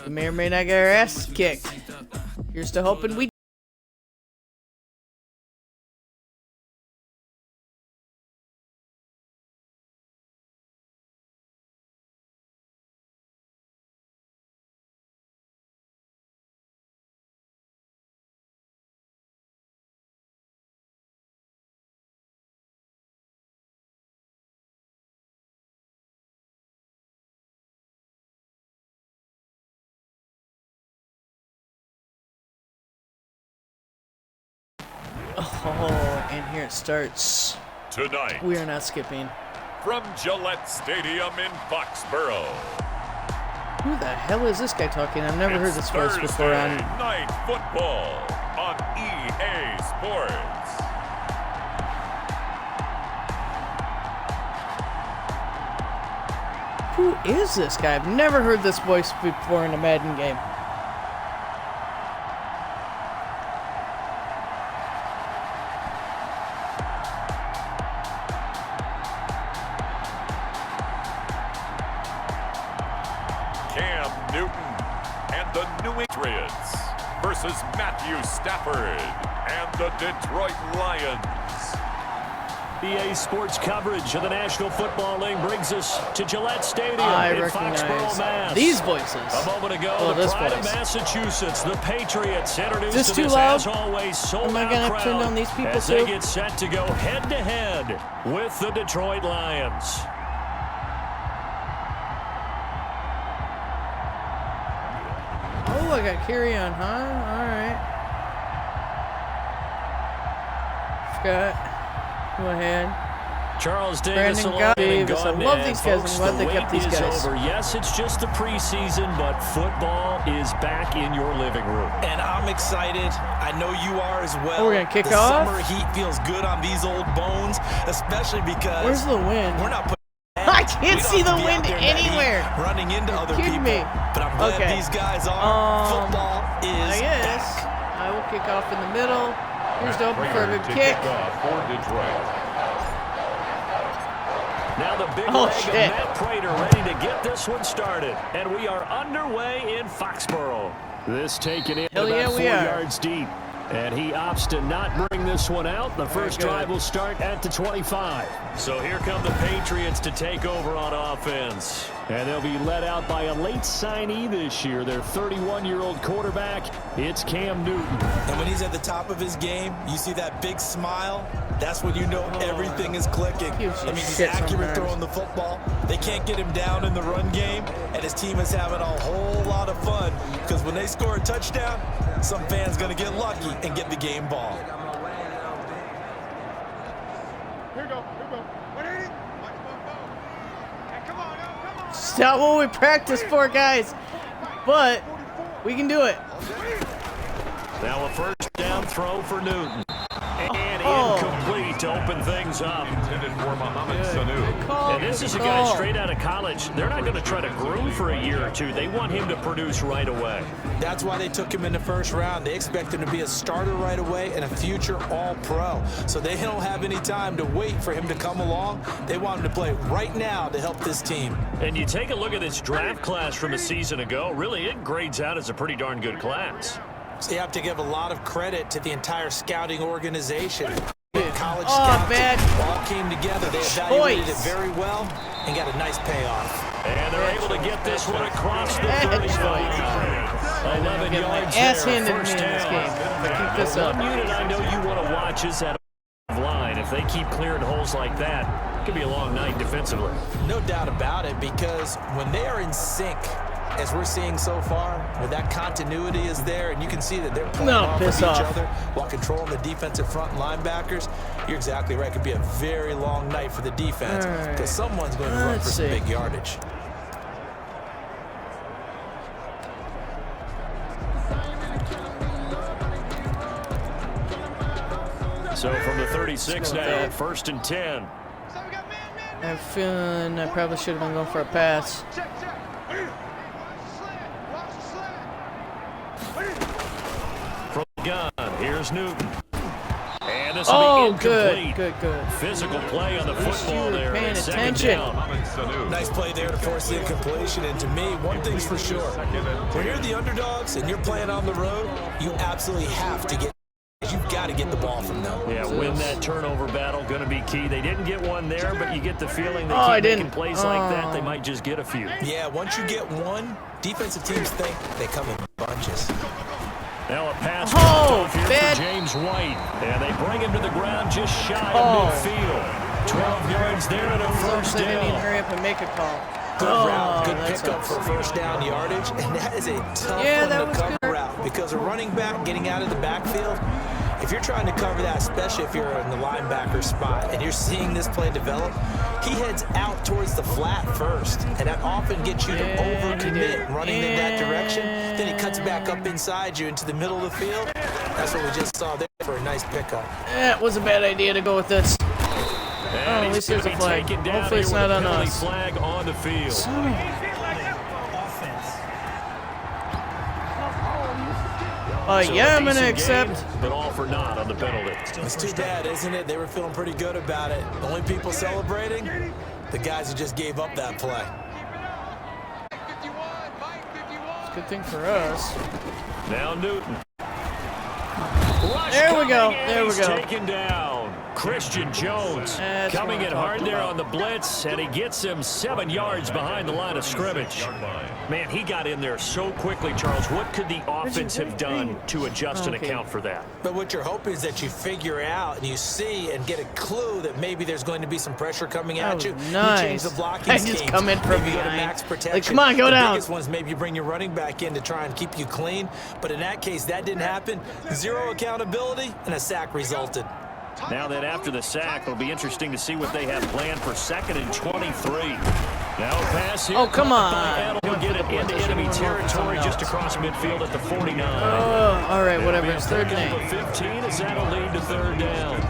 We may or may not get our ass kicked. Here's to hoping we. Oh, and here it starts. Tonight, we are not skipping. From Gillette Stadium in Foxborough. Who the hell is this guy talking? I've never heard this voice Thursday before on Night Football on EA Sports. Who is this guy? I've never heard this voice before in a Madden game. Cam Newton and the New England Patriots versus Matthew Stafford and the Detroit Lions. EA Sports coverage of the National Football League brings us to Gillette Stadium in Foxborough, Mass. These voices. A moment ago, the pride of Massachusetts, the Patriots, introduced to this, as always, sold-out crowd turn down these people as they get set to go head-to-head with the Detroit Lions. Oh, I got carry on, huh? All right. Scott. Go ahead. Charles Davis, Davis. I love these guys. I'm glad they kept these guys. Over. Yes, it's just the preseason, but football is back in your living room. And I'm excited. I know you are as well. Oh, we're going to kick the off? Summer heat feels good on these old bones, especially because... Where's the wind? We're not putting... I can't see the wind anywhere. Running into other people. Me. But I'm glad these guys are. Football is I guess. back. I will kick off in the middle. Here's the open for a good kick. For Detroit. Now the big leg of Matt Prater ready to get this one started. And we are underway in Foxborough. This taken in about 4 yards deep. And he opts to not bring this one out. The first drive will start at the 25. So here come the Patriots to take over on offense. And they'll be led out by a late signee this year, their 31-year-old quarterback. It's Cam Newton. And when he's at the top of his game, you see that big smile. That's when you know everything is clicking. I mean, he's accurate throwing the football. They can't get him down in the run game, and his team is having a whole lot of fun because when they score a touchdown, some fan's going to get lucky and get the game ball. Here we go. 180. Come on. It's not what we practiced for, guys. But we can do it. Now a first down throw for Newton. And incomplete to open things up. Intended for Mohamed Sanu. And this is a guy straight out of college. They're not going to try to groom for a year or two. They want him to produce right away. That's why they took him in the first round. They expect him to be a starter right away and a future all-pro. So they don't have any time to wait for him to come along. They want him to play right now to help this team. And you take a look at this draft class from a season ago. Really, it grades out as a pretty darn good class. So you have to give a lot of credit to the entire scouting organization. College scouts all came together. They evaluated it very well and got a nice payoff. And they're able to get this one across the 35. 11 yards ass there, handed me in first this down. game. Keep this up. One unit I know you want to watch is that line. If they keep clearing holes like that, it could be a long night defensively. No doubt about it, because when they are in sync, as we're seeing so far, where that continuity is there, and you can see that they're playing off of each other while controlling the defensive front linebackers, you're exactly right. It could be a very long night for the defense because someone's going to run for some big yardage. So from the 36 now, first and 10. I have a feeling I probably should have been going for a pass. From the gun, here's Newton. And this will be incomplete. Good. Physical play on the football there. Paying Second attention. down. Nice play there to force the incompletion. And to me, one thing's for sure. When you're the underdogs and you're playing on the road, you absolutely have to get. You've got to get the ball from them. Yeah, win that turnover battle, going to be key. They didn't get one there, but you get the feeling they keep making plays like that, they might just get a few. Yeah, once you get one, defensive teams think they come in bunches. Now a pass bad. for James White. And they bring him to the ground just shy of midfield. 12 yards there and a first They didn't even down. hurry up and make a call. Good route, good pickup for first down yardage, and that is a tough one to cover route because a running back getting out of the backfield, if you're trying to cover that, especially if you're in the linebacker spot and you're seeing this play develop, he heads out towards the flat first, and that often gets you to overcommit running in that direction. Then he cuts back up inside you into the middle of the field. That's what we just saw there for a nice pickup. It was a bad idea to go with this. And at least there's a flag. Hopefully Hopefully it's not on us. Flag on the field. Yeah, I'm going to accept. But all for naught on the penalty. It's too bad, isn't it? They were feeling pretty good about it. The only people celebrating, the guys who just gave up that play. It's a good thing for us. Now Newton. There we go. There we go. Taken down. Christian Jones coming in hard there on the blitz, and he gets him 7 yards behind the line of scrimmage. Man, he got in there so quickly, Charles. What could the offense have done to adjust and account for that? But what you're hoping is that you figure out and you see and get a clue that maybe there's going to be some pressure coming at you. Nice. You change the blocking scheme. just come in from maybe go to behind. max protection. Like, come on, go down. The biggest ones, maybe you bring your running back in to try and keep you clean. But in that case, that didn't happen. Zero accountability, and a sack resulted. Now that after the sack, it'll be interesting to see what they have planned for 2nd and 23. Now a pass here. Oh, come on. And he'll get it into enemy territory just across midfield at the 49. All right, whatever. It's third down. down. 15 as that'll lead to third down.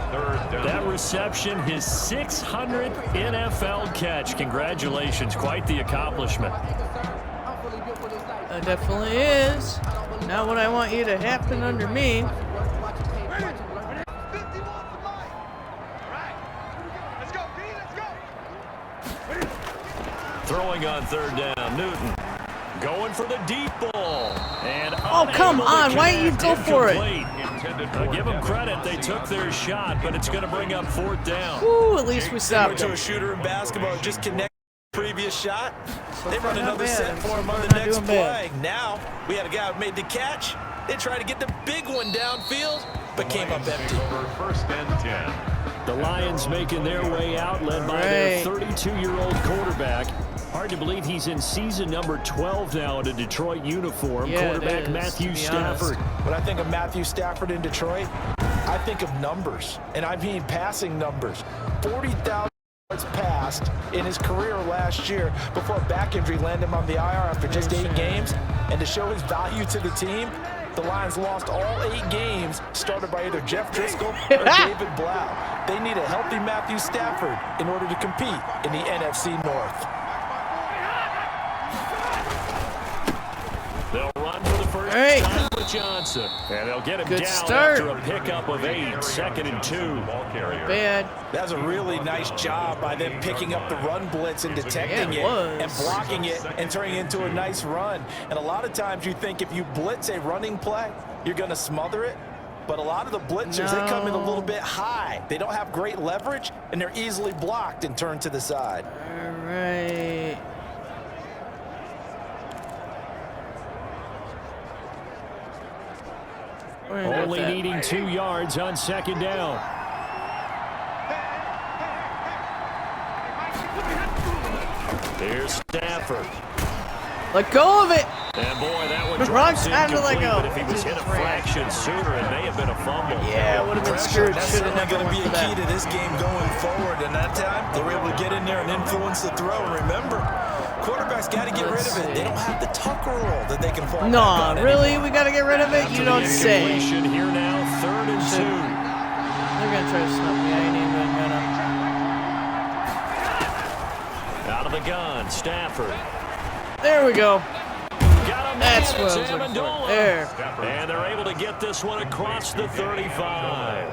That reception, his 600th NFL catch. Congratulations. Quite the accomplishment. That definitely is. Not what I want you to happen under me. Throwing on third down, Newton going for the deep ball. And come on, why didn't you go for it? I'll give them credit, they took their shot, but it's going to bring up fourth down. Woo, at least we stopped To him. a shooter in basketball, just connect the previous shot. They run not another bad. set for him on the Not next doing play. bad. Now, we had a guy who made the catch. They tried to get the big one downfield, but came up empty. First and 10. The Lions making their way out, led by their 32-year-old quarterback. Hard to believe he's in season number 12 now in a Detroit uniform. Quarterback Matthew Stafford. When I think of Matthew Stafford in Detroit, I think of numbers, and I mean passing numbers. 40,000 yards passed in his career last year before a back injury landed him on the IR after just 8 games. And to show his value to the team, the Lions lost all 8 games, started by either Jeff Driscoll or David Blau. They need a healthy Matthew Stafford in order to compete in the NFC North. They'll run for the first time with Johnson. And they'll get him down after a pickup of 8, 2nd and 2. Bad. That was a really nice job by them picking up the run blitz and detecting it and blocking it and turning it into a nice run. And a lot of times you think if you blitz a running play, you're going to smother it. But a lot of the blitzers, they come in a little bit high. They don't have great leverage, and they're easily blocked and turned to the side. All right. Only needing 2 yards on 2nd down. Here's Stafford. Let go of it. And boy, that one Wrong drops time to let incomplete, go. but if he was hit a fraction sooner, it may have been a fumble. Yeah, it would have been screwed. That's Should have certainly never going to went be for a key that. to this game going forward. And that time, they were able to get in there and influence the throw. And remember, quarterbacks got to get rid of it. They don't have the Tucker rule that they can fall back on really? anymore. We got to get rid of it? You don't say. Here now, 3rd and 2. They're going to try to snub me. I ain't even going to. Out of the gun, Stafford. There we go. Got him. That's what I was looking for. There. And they're able to get this one across the 35.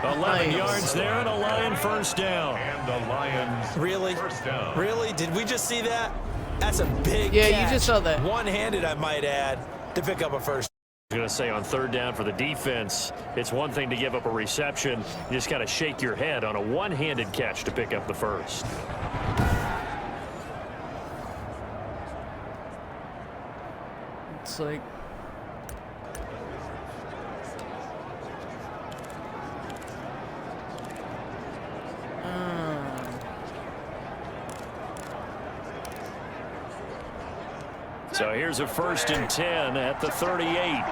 11 yards there and a Lion first down. And the Lions Really? first down. Really? Did we just see that? That's a big Yeah, catch. you just saw that. One-handed, I might add, to pick up a first. I'm going to say on third down for the defense, it's one thing to give up a reception. You just got to shake your head on a one-handed catch to pick up the first. It's like... So here's a 1st and 10 at the 38.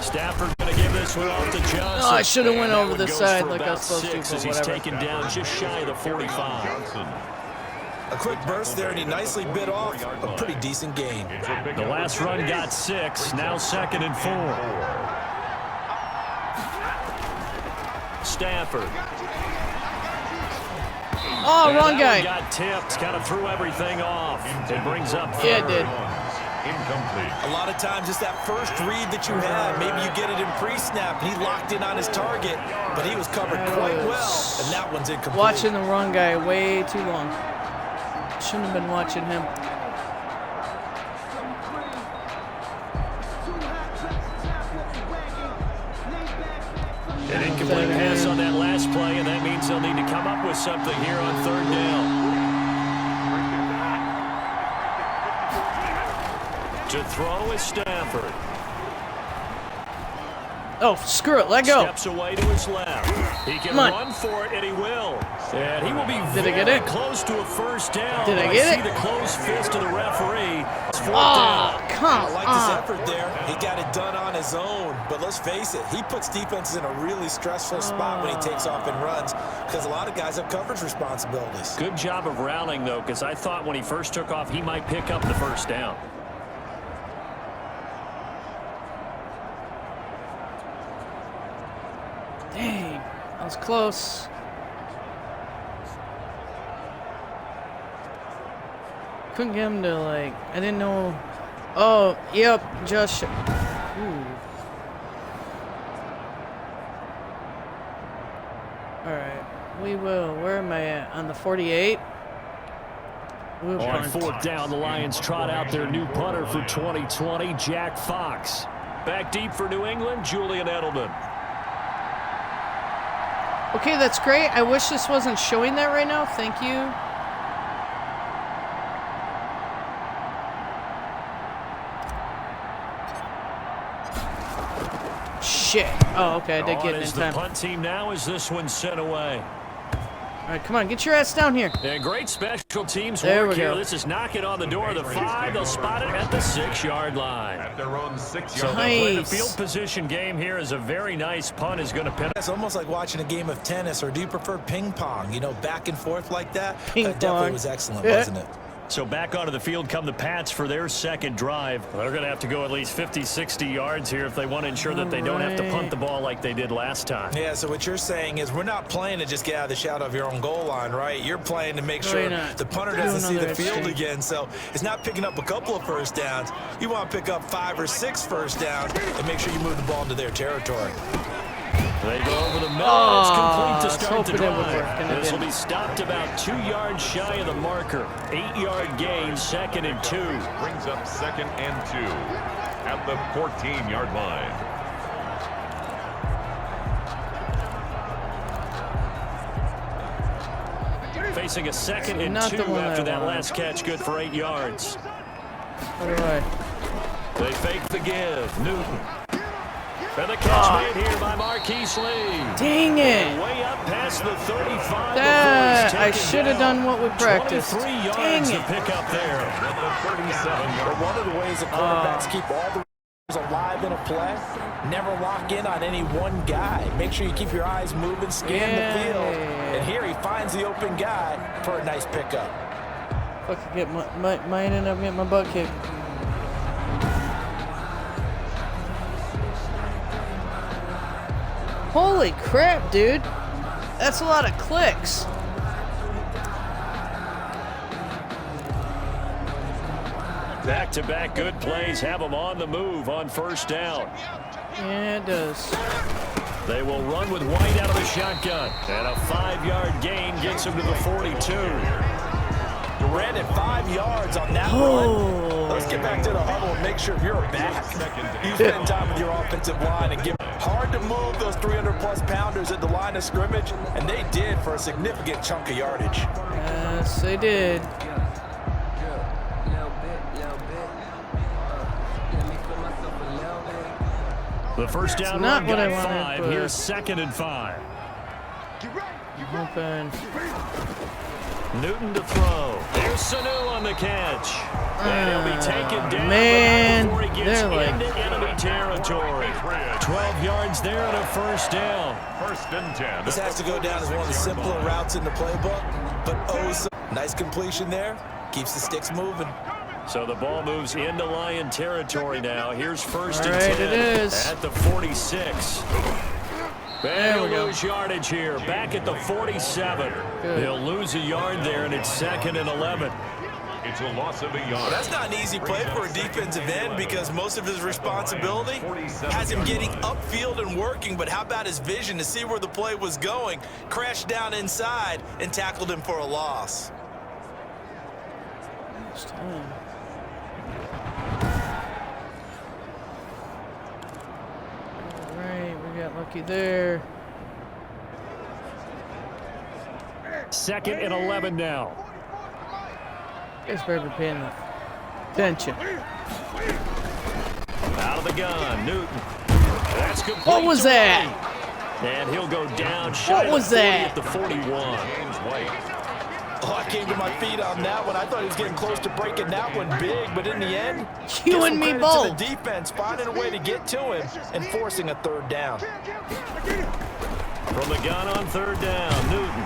Stafford going to give this one off to Johnson. Oh, I should have went And that over one the goes side for like I about was supposed to, 6 but as he's whatever. taken down just shy of the 45. Johnson. A quick burst there, and he nicely bit off a pretty decent gain. The last run got 6. Now 2nd and 4. Stafford. Oh, wrong That guy. one got tipped. Kind of threw everything off. It brings up 3rd. Yeah, it did. Incomplete. A lot of times, it's that first read that you have. Maybe you get it in pre-snap, and he locked in on his target, but he was covered quite well, and that one's incomplete. Watching the wrong guy way too long. Shouldn't have been watching him. An incomplete pass on that last play, and that means they'll need to come up with something here on 3rd down. To throw is Stafford. Oh, screw it. Let go. Steps away to his left. He can run for it, and he will. And he will be Did I get very it? close to a first down. Did I get see it? the closed fist of the referee. It's 4th Oh, down. come I like on. his effort there. He got it done on his own. But let's face it, he puts defenses in a really stressful spot when he takes off and runs because a lot of guys have coverage responsibilities. Good job of rallying, though, because I thought when he first took off, he might pick up the first down. Dang, that was close. Couldn't get him to, like, I didn't know. Oh, yep, just. Ooh. Alright, we will. Where am I at? On the 48? We'll On punt. 4th down, the Lions trot out their new punter for 2020, Jack Fox. Back deep for New England, Julian Edelman. Okay, that's great. I wish this wasn't showing that right now. Thank you. Shit. Oh, okay. I did get it in Is the time. punt team now as this one's sent away. All right, come on. Get your ass down here. And great special teams There work we here. go. This is knocking on the door of the 5. They'll spot it at the 6-yard line. At their own 6-yard So line. they'll play the Nice. field position game here as a very nice punt is going to pin. It's almost like watching a game of tennis, or do you prefer ping pong? You know, back and forth like that? Ping That definitely pong. was excellent, Yeah. wasn't it? So back onto the field come the Pats for their second drive. They're going to have to go at least 50, 60 yards here if they want to ensure that they don't have to punt the ball like they did last time. Yeah, so what you're saying is we're not playing to just get out of the shadow of your own goal line, right? You're playing to make No, sure you're not. the punter Do doesn't see the another field exchange. again. So it's not picking up a couple of first downs. You want to pick up 5 or 6 first downs and make sure you move the ball into their territory. They go over the middle. Oh, It's I complete was to start the hoping it would work, drive. and it This will didn't. be stopped about 2 yards shy of the marker. 8-yard gain, 2nd and 2. Brings up 2nd and 2 at the 14-yard line. Facing a 2nd and Not 2 the one after I that wanted. last catch, good for 8 yards. How do I? They fake the give. Newton. And the catch made here by Marquise Lee. Dang it. Way up past the 35. That, before I he's taken should have down. done what we practiced. 23 yards Dang to it. pick up there. At the 37-yard One of the ways that quarterbacks keep all the alive in a play, never lock in on any one guy. Make sure you keep your eyes moving, scan the field. And here he finds the open guy for a nice pickup. Fucking get might end up getting my butt kicked. Holy crap, dude. That's a lot of clicks. Back-to-back good plays have them on the move on first down. Yeah, it does. They will run with White out of the shotgun. And a 5-yard gain gets him to the 42. Ran it 5 yards on that run. Let's get back to the huddle and make sure you're back. You spend time with your offensive line and give. Hard to move those 300-plus pounders at the line of scrimmage, and they did for a significant chunk of yardage. Yes, they did. The first down run got 5. Here's 2nd and 5. Open. Newton to throw. There's Sanu on the catch. And he'll be taken down man, before he gets they're like into enemy territory. 12 yards there and a first down. 1st and 10. This has to go down as one of the simpler routes in the playbook, but nice completion there. Keeps the sticks moving. So the ball moves into Lion territory now. Here's 1st and 10 it is. at the 46. There we go. Lose yardage here. Back at the 47. Good. He'll lose a yard there, and it's 2nd and 11. It's a loss of a yard. Well, that's not an easy play for a defensive end because most of his responsibility has him getting upfield and working, but how about his vision to see where the play was going, crashed down inside, and tackled him for a loss. Alright, we got lucky there. 2nd and 11 now. Guys better be paying attention. Out of the gun, Newton. That's complete. What was that? And he'll go down shy What was of 40 that? at the 41. Oh, I came to my feet on that one. I thought he was getting close to breaking that one big, but in the end, You and me credit both. to the defense finding a way to get to him and forcing a 3rd down. From the gun on 3rd down, Newton.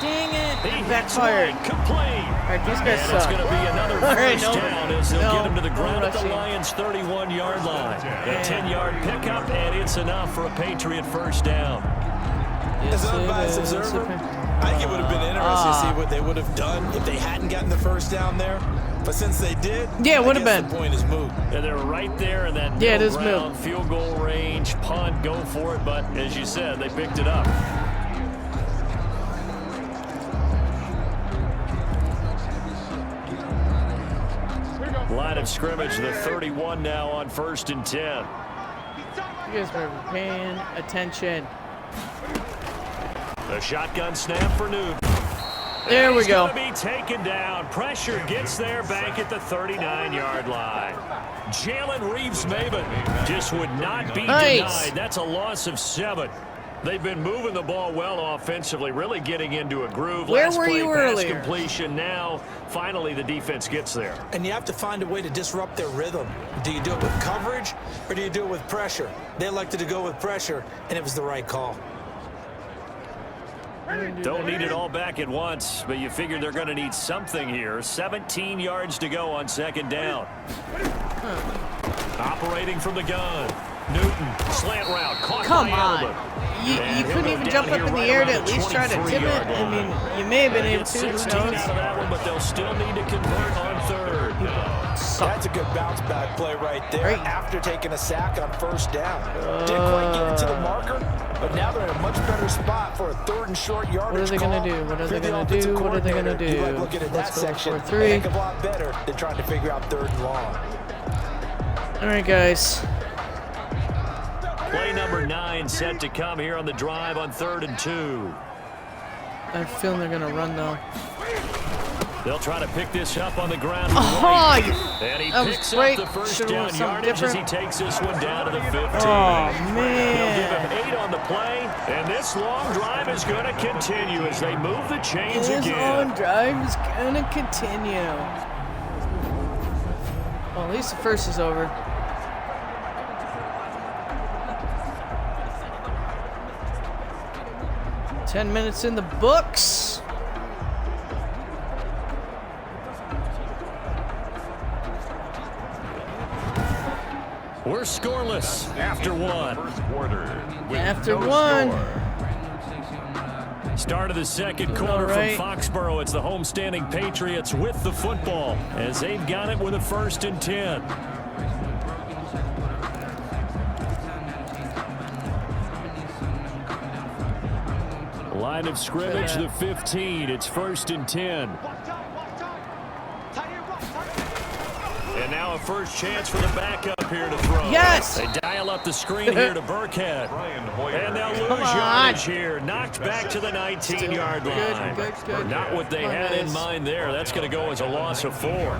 Dang it. He Backfired. Complete. Alright, these guys And suck. it's going to be another All right, first no. down as they'll No. get him to the ground No at the rushing. Lions' 31-yard line. A 10-yard pickup, and it's enough for a Patriot first down. As Yes, an unbiased it is. observer, I think it would have been interesting to see what they would have done if they hadn't gotten the first down there. But since they did, Yeah, it would have I guess been. the point is moot. And they're right there in that Yeah, it middle is ground, moot. field goal range, punt, go for it. But as you said, they picked it up. Line of scrimmage, the 31 now on 1st and 10. You guys better be paying attention. The shotgun snap for Newton. There we go. He's going to be taken down. Pressure gets there back at the 39-yard line. Jalen Reeves-Maybin just would not be Nice. denied. That's a loss of 7. They've been moving the ball well offensively, really getting into a groove. Where Last were play, you pass earlier? completion. Now, finally, the defense gets there. And you have to find a way to disrupt their rhythm. Do you do it with coverage or do you do it with pressure? They elected to go with pressure, and it was the right call. Don't need it all back at once, but you figure they're going to need something here. 17 yards to go on 2nd down. Operating from the gun. Newton, slant route, caught Come by on. Elba. You And couldn't he'll even go jump down up in the here air right to around at least try to tip it. 23-yard I mean, line. you may have been They able get to. Who 16 knows? out of that one, but they'll still need to convert on 3rd. That's a good bounce back play right there Right. after taking a sack on 1st down. Didn't quite get it to the marker, but now they're in a much better spot for a 3rd and short yardage. What are they going to do? What are they going to do? What are they going to do? You like looking at that Let's go section for a 3. heck of a lot better than trying to figure out 3rd and long. All right, guys. Play number 9 set to come here on the drive on 3rd and 2. I have a feeling they're going to run, though. They'll try to pick this up on the ground. Oh, And he that was picks great. up the first Should've down went something yardage as he different. takes this one down to the 15. Oh, They'll give man. him 8 on the play, and this long drive is going to continue as they move the chains This again. on drive is going to continue. Well, at least the first is over. Ten minutes in the books. We're scoreless after 1. First quarter. with After no 1. score. Start of the second quarter from Foxborough. It's the homestanding Patriots with the football as they've got it with a 1st and 10. Line of scrimmage, the 15. It's 1st and 10. And now a first chance for the backup here to throw. Yes! They dial up the screen here to Burkhead. And they'll lose yardage here. Knocked back to the 19-yard line. Good. Not what they had in mind there. That's going to go as a loss of 4.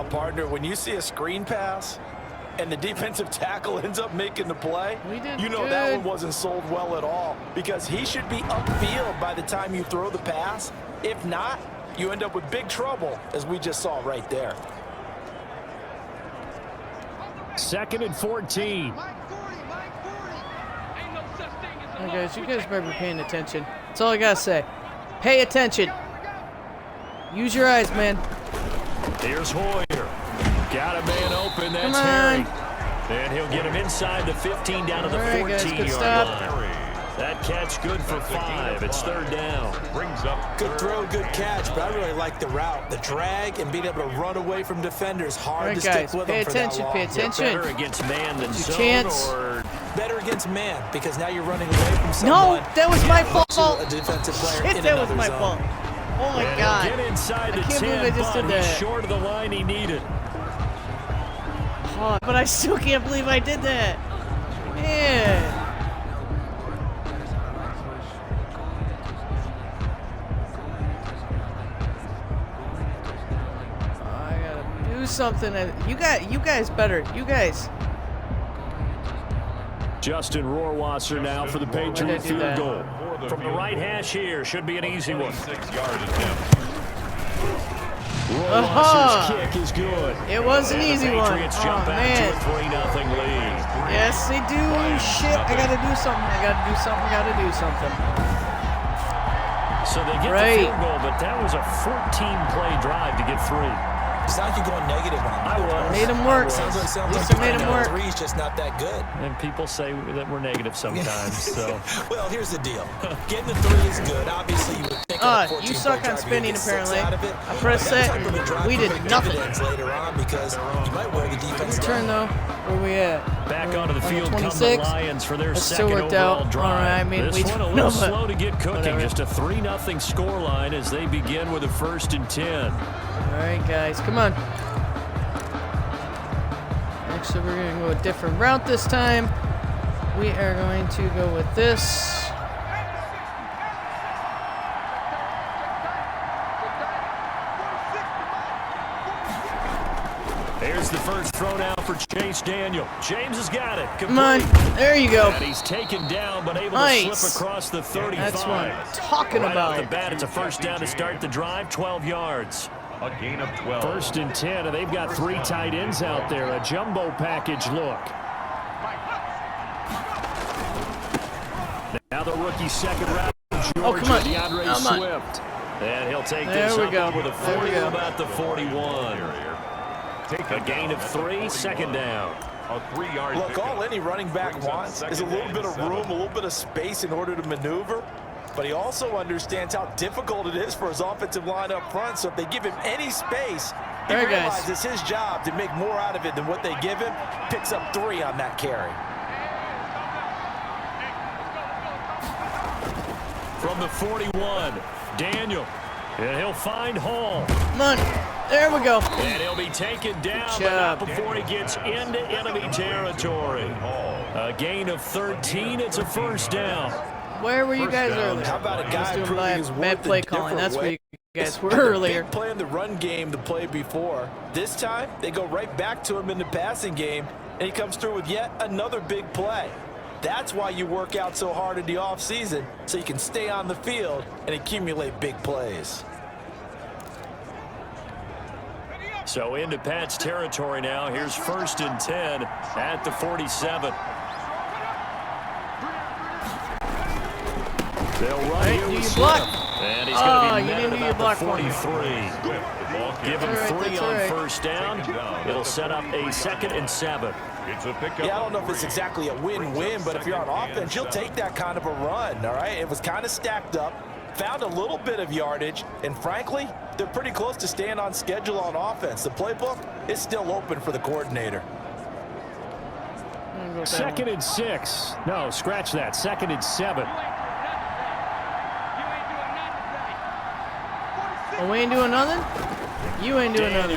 Partner, when you see a screen pass and the defensive tackle ends up making the play, you know that one wasn't sold well at all, because he should be upfield by the time you throw the pass. If not, you end up with big trouble, as we just saw right there. 2nd and 14. Hey guys, you guys better be paying attention. That's all I gotta say. Pay attention. Use your eyes, man. Here's Hoyer. Got a man open. That's Harry. And he'll get him inside the 15 down to the 14-yard line. That catch good for 5. It's 3rd down. Brings up good throw, good catch, but I really like the route. The drag and being able to run away from defenders. Hard to stick with them for that long. Pay attention. Better against man than zone, or better against man, because now you're running away from someone. No, that was my fault. A defensive player Shit, that was my fault. Oh my God. Get inside the 10, can't believe I just did that. He's short of the line he needed. Oh, but I still can't believe I did that. Man. Something that you guys better. You guys. Justin Rohrwasser now for the Patriot field goal. From the right hash here, should be an easy one. 6-yard attempt. Rohrwasser's kick is good. It was an easy one. Patriots jump back to a 3-0 lead. Yes, they do. Shit, I gotta do something. So they get the field goal, but that was a 14-play drive to get 3. It's not like you're going negative on him. I was. Made him work. Sounds like made him work. 3's just not that good. And people say that we're negative sometimes. So. Well, here's the deal. Getting the 3 is good. Obviously, you would think you suck on spinning, apparently. I pressed set. We did nothing. Later on, because you might wear the defense turn, though. Where we at? Back onto the field come the Lions for their second overall drive. Right, I mean, this one a little slow to get cooking. Just a 3-0 scoreline as they begin with a 1st and 10. All right, guys, come on. Actually, we're going to go a different route this time. We are going to go with this. Here's the first throw now for Chase Daniel. James has got it. Come on. There you go. And he's taken down, but able to slip across the 35. That's what I'm talking right about. Off the bat, it's a 1st down to start the drive, 12 yards. A gain of 12. 1st and 10, and they've got 3 tight ends out there. A jumbo package look. Now the rookie second round, Georgia, come on. DeAndre Swift. And he'll take this up over the 40, about the 41. A gain of 3, 2nd down. A 3-yard. Look, all any running back wants is a little bit of room, a little bit of space in order to maneuver. But he also understands how difficult it is for his offensive line up front. So if they give him any space, he realizes it's his job to make more out of it than what they give him. Picks up 3 on that carry. From the 41, Daniel. And he'll find Hall. Come on. There we go. And he'll be taken down, but not before he gets into enemy territory. A gain of 13. It's a 1st down. Where were you guys earlier? How about a guy proving his bad play calling? That's where you guys were earlier. Playing the run game the play before. This time, they go right back to him in the passing game, and he comes through with yet another big play. That's why you work out so hard in the offseason, so you can stay on the field and accumulate big plays. So into Pat's territory now. Here's 1st and 10 at the 47. They'll run here with Swift. And he's going to be met at about the 43. Give him 3 on first down. It'll set up a 2nd and 7. Yeah, I don't know if it's exactly a win-win, but if you're on offense, you'll take that kind of a run, all right? It was kind of stacked up, found a little bit of yardage, and frankly, they're pretty close to staying on schedule on offense. The playbook is still open for the coordinator. 2nd and 6. No, scratch that. 2nd and 7. Oh, we ain't doing nothing? You ain't doing nothing.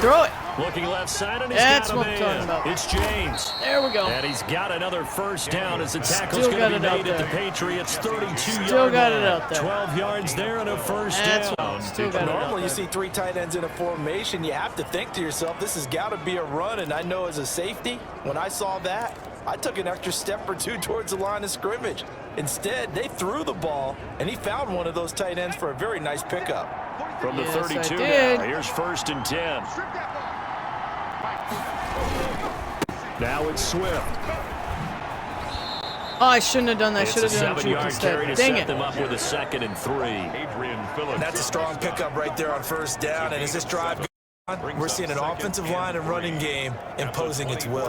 Throw it. Looking left side, and he's That's got what him I'm talking in. about. It's James. There we go. And he's got another first down as the tackle's going to be made at the Patriots 32-yard Still got it out there. 12 yards there and a first That's down. Still got it out Normally, there. you see 3 tight ends in a formation, you have to think to yourself, this has got to be a run, and I know as a safety, when I saw that, I took an extra step or 2 towards the line of scrimmage. Instead, they threw the ball, and he found one of those tight ends for a very nice pickup. From the Yes, 32 I did. now, here's 1st and 10. Now it's Swift. Oh, I shouldn't have done that. I It's should a have done a juke 7-yard carry instead. to Dang set it. them up with a 2nd and 3. And that's a strong pickup right there on first down, and as this drive goes on, we're seeing an offensive line and running game imposing its will.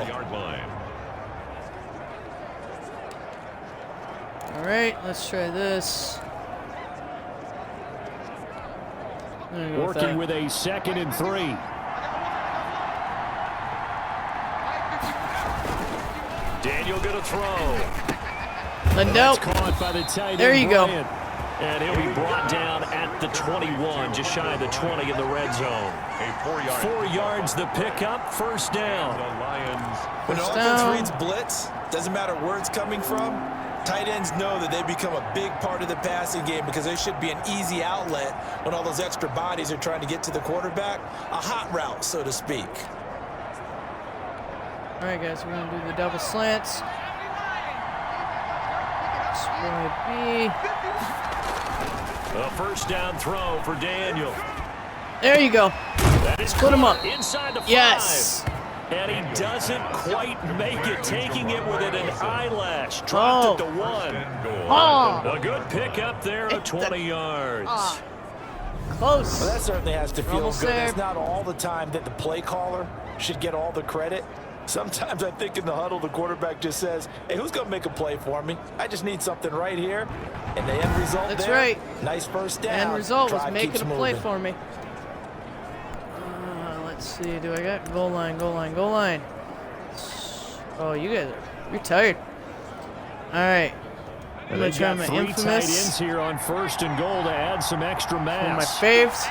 All right, let's try this. Working with a 2nd and 3. Daniel going to throw. Lindell. Caught by the tight end, There you go. Bryant. And he'll be brought down at the 21, just shy of the 20 in the red zone. 4 yards the pickup, first down. When an offense reads blitz, doesn't matter where it's coming from, tight ends know that they become a big part of the passing game because they should be an easy outlet when all those extra bodies are trying to get to the quarterback. A hot route, so to speak. All right, guys, we're going to do the double slants. Spread B. A first down throw for Daniel. There you go. That is Put him up. Inside the 5. Yes. And he doesn't quite make it, taking it within an eyelash. Dropped it to 1. Oh. A good pickup there at 20 yards. Close. Well, that certainly has to feel Almost good. there. It's not all the time that the play caller should get all the credit. Sometimes I think in the huddle, the quarterback just says, hey, who's going to make a play for me? I just need something right here. And the end result That's there, right. nice first down. End result was Drive making keeps a play moving. for me. Let's see. Do I got goal line, goal line, goal line? Oh, you're tired. All right. I'm going to try my 3 tight infamous. ends here on 1st and goal to add some extra One of my mass. faves.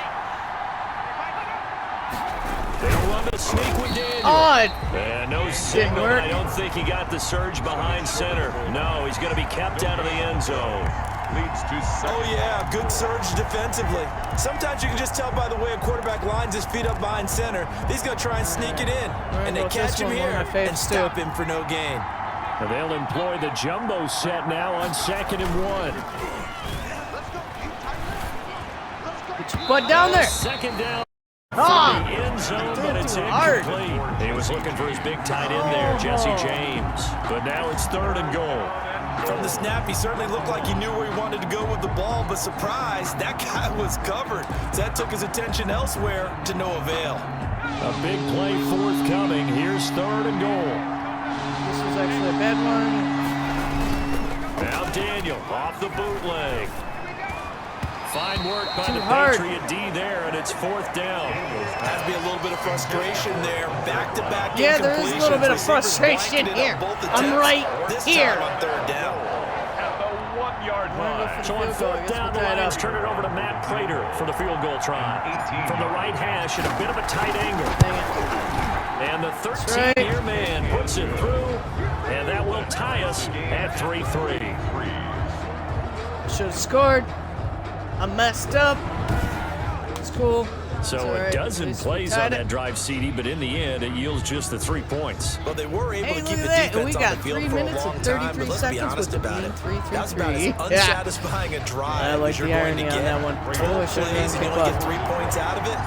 They'll run the sneak with Daniel. Oh, No signal. work. I don't think he got the surge behind center. No, he's going to be kept out of the end zone. Leads to Oh, yeah, good surge defensively. Sometimes you can just tell by the way a quarterback lines his feet up behind center. He's going to try and sneak it in. And they about catch this him one, here one of my faves, and stop him for no gain. And they'll employ the jumbo set now on 2nd and 1. get your butt down there. 2nd down. Ah, The end zone, Threw but it it's too hard. incomplete. He was looking for his big tight end there, Jesse James. But now it's 3rd and goal. From the snap, he certainly looked like he knew where he wanted to go with the ball, but surprise, that guy was covered. So that took his attention elsewhere to no avail. A big play forthcoming. Here's 3rd and goal. this was actually a bad one. Now Daniel off the bootleg. Fine work by Too the hard. Patriot D there, and it's 4th down. Has to be a little bit of frustration there. Back-to-back Yeah, there is a little bit of incompletions. frustration Receivers blanketed here. on both I'm attempts. right This here. time on 3rd down. at the 1-yard line. So on 4th down, the Lions turn it over to Matt Prater for the field goal try. From the right hash at a bit of a tight angle. Dang it. And the right. 13-year man puts it through, and that will tie us at 3-3. Should have scored. I messed up. It's cool. So It's all a right. dozen At least we plays tied on it. that drive, CD, but in the end, it yields just the 3 points. Well, they were able Hey, to look keep at the that. defense We on got the field 3 for a minutes long and time, 33 but let's be seconds honest with the about it. being 3-3-3. That's about as Yeah. unsatisfying a drive I like as you're the going to irony on get. that one. 12 Really should've plays and you been only kicked get 3 points out of it.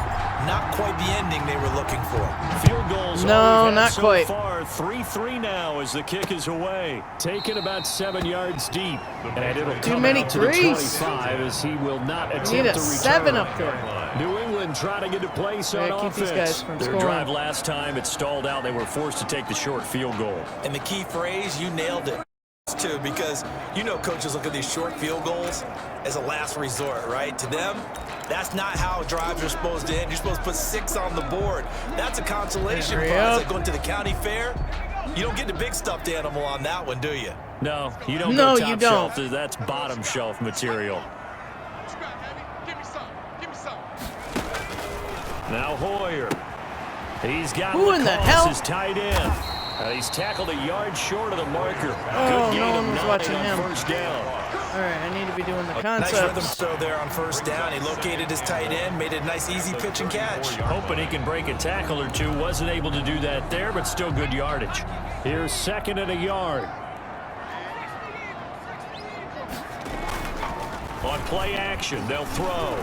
not quite the ending they were looking for. Field goals. No, not so quite. Far 3-3 now as the kick is away. Taken about 7 yards deep. And it'll Too come many out to the threes. 25 as he will not attempt Need a to 7 return. up there. New England trying to get a place on keep offense. these guys from Their scoring. drive last time, it stalled out. They were forced to take the short field goal. And the key phrase, you nailed it, too, because you know coaches look at these short field goals as a last resort, right? To them, that's not how drives are supposed to end. You're supposed to put 6 on the board. That's a consolation prize. Like going to the county fair, you don't get the big stuffed animal on that one, do you? No, you don't No, go top you don't. shelf. That's bottom shelf material. Give me some. Give me some. Now Hoyer. He's got Who in the hell? his tight end. He's tackled a yard short of the marker. Oh, Good gain no of one was 9 watching on him. first down. All right, I need to be doing the Nice rhythm concepts. throw there on first down. He located his tight end, made it a nice, easy pitch and catch. Hoping he can break a tackle or two. Wasn't able to do that there, but still good yardage. Here's 2nd and a yard. On play action, they'll throw.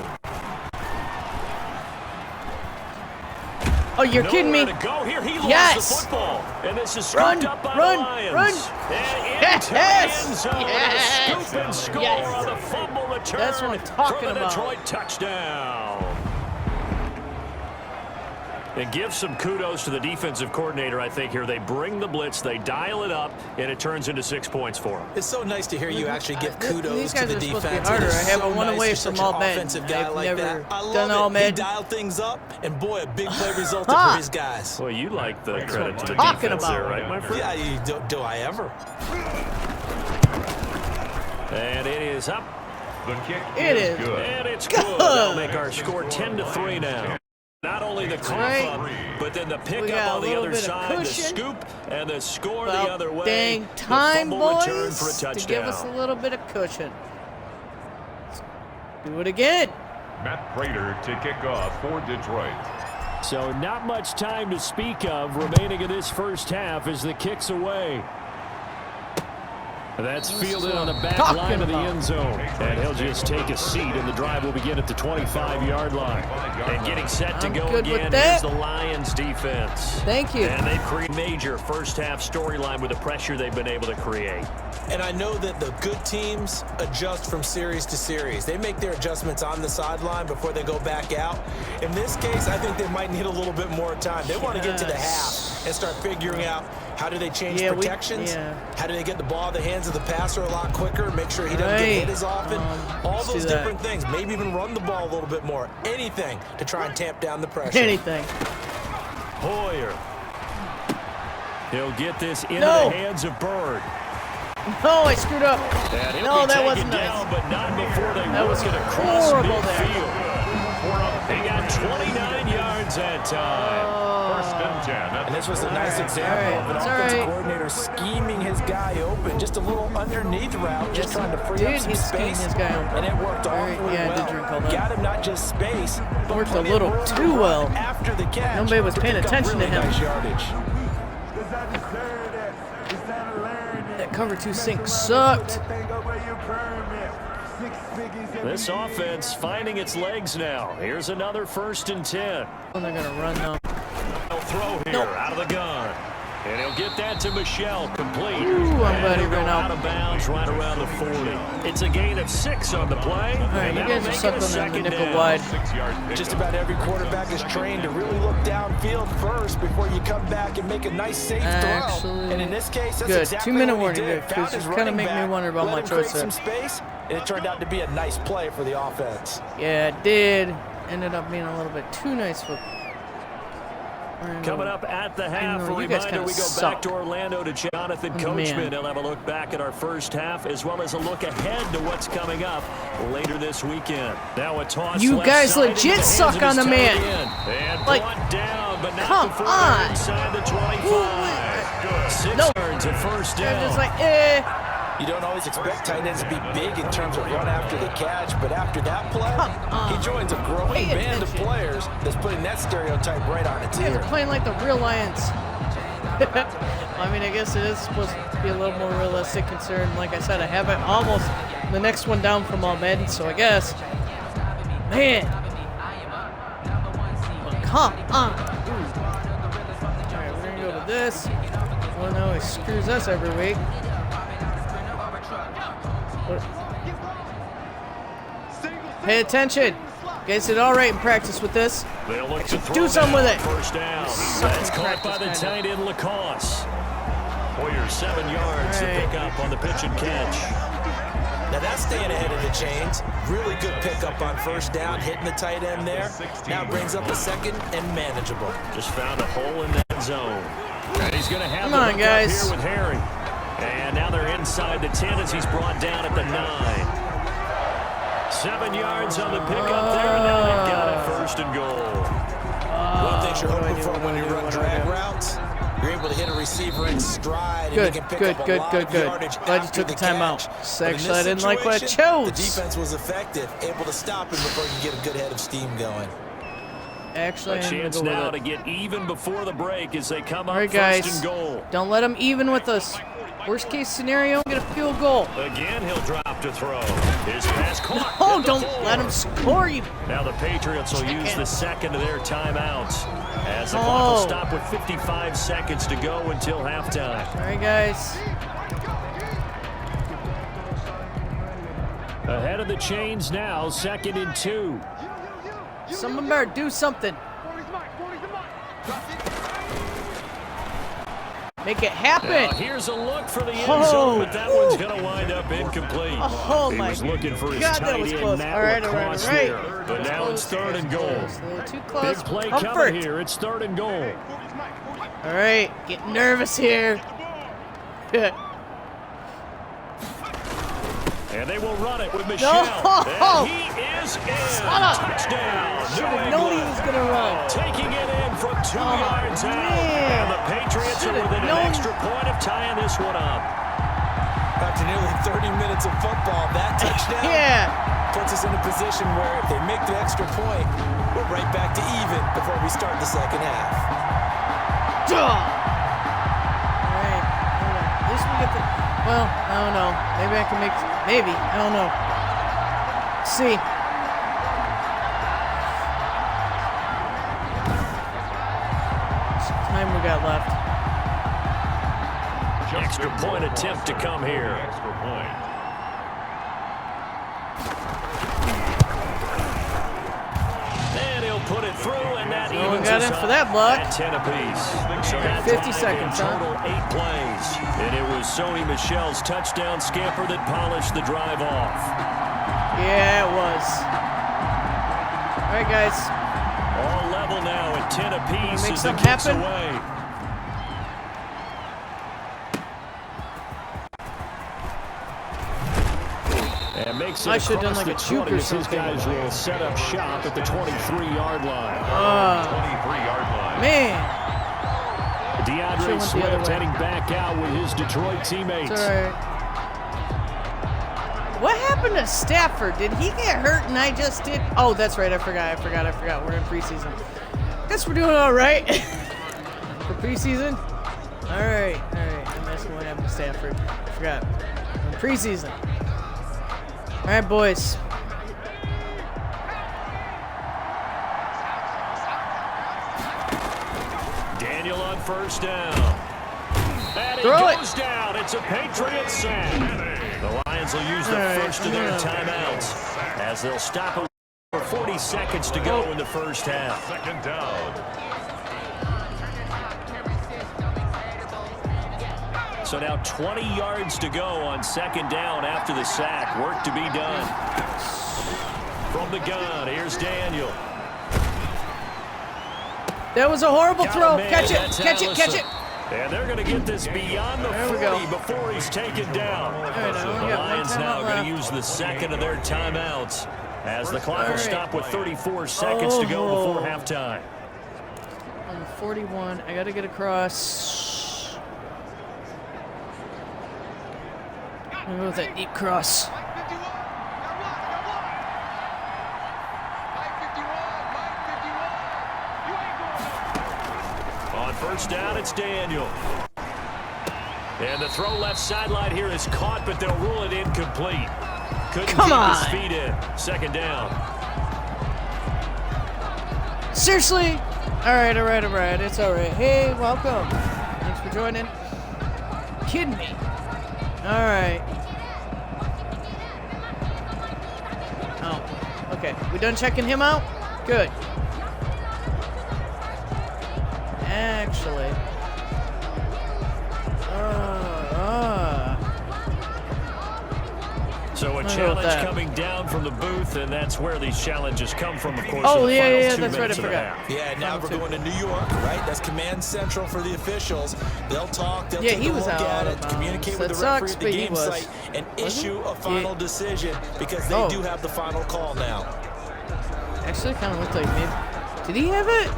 Oh, you're kidding me? Nowhere to go here. He lost Yes. the football. And this is Run, scooped up by run, the Lions. run. And Yes. into the end zone. Yes. A scoop and score Yes. on the fumble return. That's what I'm talking for the about. Detroit touchdown. And give some kudos to the defensive coordinator, I think, here. They bring the blitz, they dial it up, and it turns into 6 points for them. It's so nice to hear you actually give kudos These to guys the are supposed to be defense. harder. It is I haven't so won nice away for from such all an Madden. offensive guy I've like never that. I done love all it. He Madden. dialed things up, and boy, a big play resulted Ha! for his guys. Well, you like the credit to the talking defense about. there, right, my friend? Yeah, do I ever? And it is up. The kick It is. good. And it's good. That'll make our score 10-3 now. Not only the cough right. up, but then the We pickup got a on the little other bit of side, the cushion. scoop, and the score the About other way. dang The time, fumble return boys, for a to give us a touchdown. little bit of cushion. Let's do it again. Matt Prater to kick off for Detroit. So not much time to speak of remaining in this first half as the kick's away. That's fielded on the back Talking line of the about. end zone. And he'll just take a seat, and the drive will begin at the 25-yard line. And getting set to I'm go good with again, that. here's the Lions defense. Thank you. And they've created major first-half storyline with the pressure they've been able to create. And I know that the good teams adjust from series to series. They make their adjustments on the sideline before they go back out. In this case, I think they might need a little bit more time. They want to get to the half and start figuring out how do they change protections, how do they get the ball in the hands of the passer a lot quicker, make sure he doesn't get hit as often, all those different things. Maybe even run the ball a little bit more. Anything to try and tamp down the pressure. Anything. Hoyer. He'll get this into the hands of Bird. No, I screwed up. And No, that taken wasn't down, nice. but not before they That was work it across horrible there. midfield. They got 29 yards that time. First and 10. And this was a nice example of an offensive coordinator scheming his guy open, just a little underneath route, just trying to free up some he's scheming space. his guy open. And it worked awfully Yeah, I did well. drink all that. Got him not just space, but Worked a plenty little of room too well. after the catch. Nobody was to paying pick up attention to really him. Nice yardage. That cover 2 sink sucked. This offense finding its legs now. Here's another 1st and 10. And they're gonna run though. He'll throw here out of the gun. And he'll get that to Michelle, complete. Ooh, I'm And glad he he'll go ran out. of bounds right around the 40. It's a gain of 6 on the play. All right, you guys are sucking on the nickel wide. 6-yard Just about every quarterback is trained to really look downfield first before you come back and make a nice safe throw. Actually, And in this case, that's good. exactly 2-minute what he warning, did. good, Found 'cause his you kinda running make me back, wonder about let my him create choice there. some space, and it turned out to be a nice play for the offense. Yeah, it did. Ended up being a little bit too nice for. Coming up at the half, know, a you guys reminder kinda we go suck. back to Orlando to Jonathan Oh, Coachman. man. He'll have a look back at our first half as well as a look ahead to what's coming up later this weekend. Now a toss You left guys side into legit the hands suck of on his the tight man. end. And Like, brought down, but not come before on. they're inside the 25. 6 Nope. yards at first They're down. just like, eh. You don't always expect tight ends to be big in terms of run after the catch, but after that play, Come on. he joins a growing Pay band of attention. players that's putting that stereotype right on its You guys ear. are playing like the real Lions. I mean, I guess it is supposed to be a little more realistic considering, like I said, I have it almost the next one down from all Madden, so I guess. Man. Come on. Alright, we're gonna go to this. Oh no, he screws us every week. Pay attention. You guys did all right in practice with this. Do something with it. First down. That's caught by the tight end Lacoste. Warriors 7 yards to pick up on the pitch and catch. Now that's staying ahead of the chains. Really good pickup on first down, hitting the tight end there. Now brings up a second and manageable. Just found a hole in that zone. And he's going to have Come on, guys. here with Harry. And now they're inside the 10 as he's brought down at the 9. 7 yards on the pickup there, and now they've got it first and goal. One thing you're hoping for when you run drag routes, you're able to hit a receiver in stride, and you can pick up a lot of yardage Glad you after took the the timeout. catch. Actually, I didn't like what I chose. The defense was effective, able to stop him before you get a good head of steam going. Actually, A chance now to get even before the break as they come up All right, first guys. and goal. Don't let them even with us. Worst case scenario, get a field goal. Again, he'll drop to throw. His pass caught. Oh, don't let them score you. Now the Patriots will use the second of their timeouts as the clock will stop with 55 seconds to go until halftime. All right, guys. Ahead of the chains now, 2nd and 2. Someone better do something. Make it happen. Now here's a look for the end zone, but that one's going to wind up incomplete. Oh, he was looking for his God, tight that was end, close. Matt All right. Lacoste there. But now it's 3rd and goal. A little too close. Big play Comfort. coming here. It's 3rd and goal. All right, getting nervous here. And they will run it with Michelle. No! And he is in. Touchdown. Should have known he was going to run. Taking it in from 2 yards out. And the Patriots are within an extra point of tying this one up. After nearly 30 minutes of football, that touchdown puts us in a position where if they make the extra point, we're right back to even before we start the second half. All right. At least we get the... Well, I don't know. Maybe I can make... Maybe. I don't know. Let's see. Time we got left. Extra point attempt to come here. Extra point. And he'll put it through, and that No one evens got us in up for that block. at 10 apiece. So that 50 tied seconds, in huh? total 8 plays. And it was Sony Michel's touchdown scamper that polished the drive off. Yeah, it was. All right, guys. All level now at 10 apiece Make as the something kicks happen. away. And makes it I should have done across like a the juke 20 or as his something. guys will set up shop at the 23-yard line. 23-yard line. Man. DeAndre went the other Swift way. heading back out with his Detroit teammates. It's all right. What happened to Stafford? Did he get hurt and I just did? Oh, that's right. I forgot. We're in preseason. Guess we're doing all right for preseason. All right. I'm asking what happened to Stafford. I forgot. We're in preseason. All right, boys. Daniel on first down. And Throw he it. goes down. It's a Patriots sack. The Lions will use the first of their timeouts as they'll stop it for 40 seconds to go in the first half. Second down. So now 20 yards to go on second down after the sack. Work to be done. From the gun, here's Daniel. That was a horrible Got throw. a man, Catch it. that's Catch it. Allison. Catch it. And they're going to get this beyond the There we 40 go. before he's taken down. All right, now we The got one Lions now timeout going left. to use the second of their timeouts as the clock will right. stop with 34 seconds to go before halftime. On the 41, I got to get across. I'm going to go with that deep cross. On first down, it's Daniel. And the throw left sideline here is caught, but they'll rule it incomplete. Couldn't Come keep on. his feet in. Second down. Seriously? Alright. It's alright. Hey, welcome. Thanks for joining. Kidding me. Alright. Oh, okay. We done checking him out? Good. Actually. So a challenge coming down from the booth, and that's where these challenges come from, of course. Oh, yeah, that's right, I forgot. Yeah, now we're going to New York, right? That's command central for the officials. They'll talk, they'll take a look at it, communicate with the referee at the game site, and issue a final decision because they do have the final call now. Actually, kind of looked like maybe. Did he have it?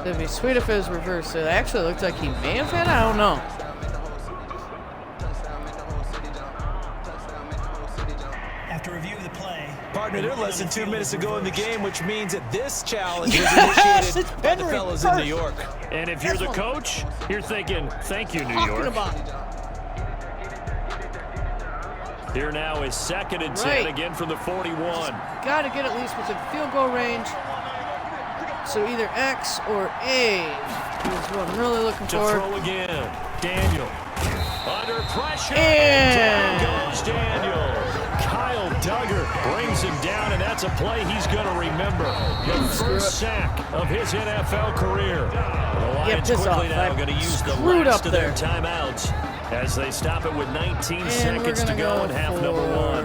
It'd be sweet if it was reversed. It actually looked like he may have had it. I don't know. After review of the play, Partner, they're less than 2 minutes to go in the game, which means that this challenge was initiated by the fellas in New York. And if you're the coach, you're thinking, thank you, New York. Here now is 2nd and 10 again from the 41. Got to get at least within field goal range. So either X or A is what I'm really looking for. To throw again. Daniel. Under pressure. And down goes Daniel. Kyle Duggar brings him down, and that's a play he's going to remember. The first sack of his NFL career. The Lions quickly now going to use the last of their timeouts as they stop it with 19 seconds to go in half number 1.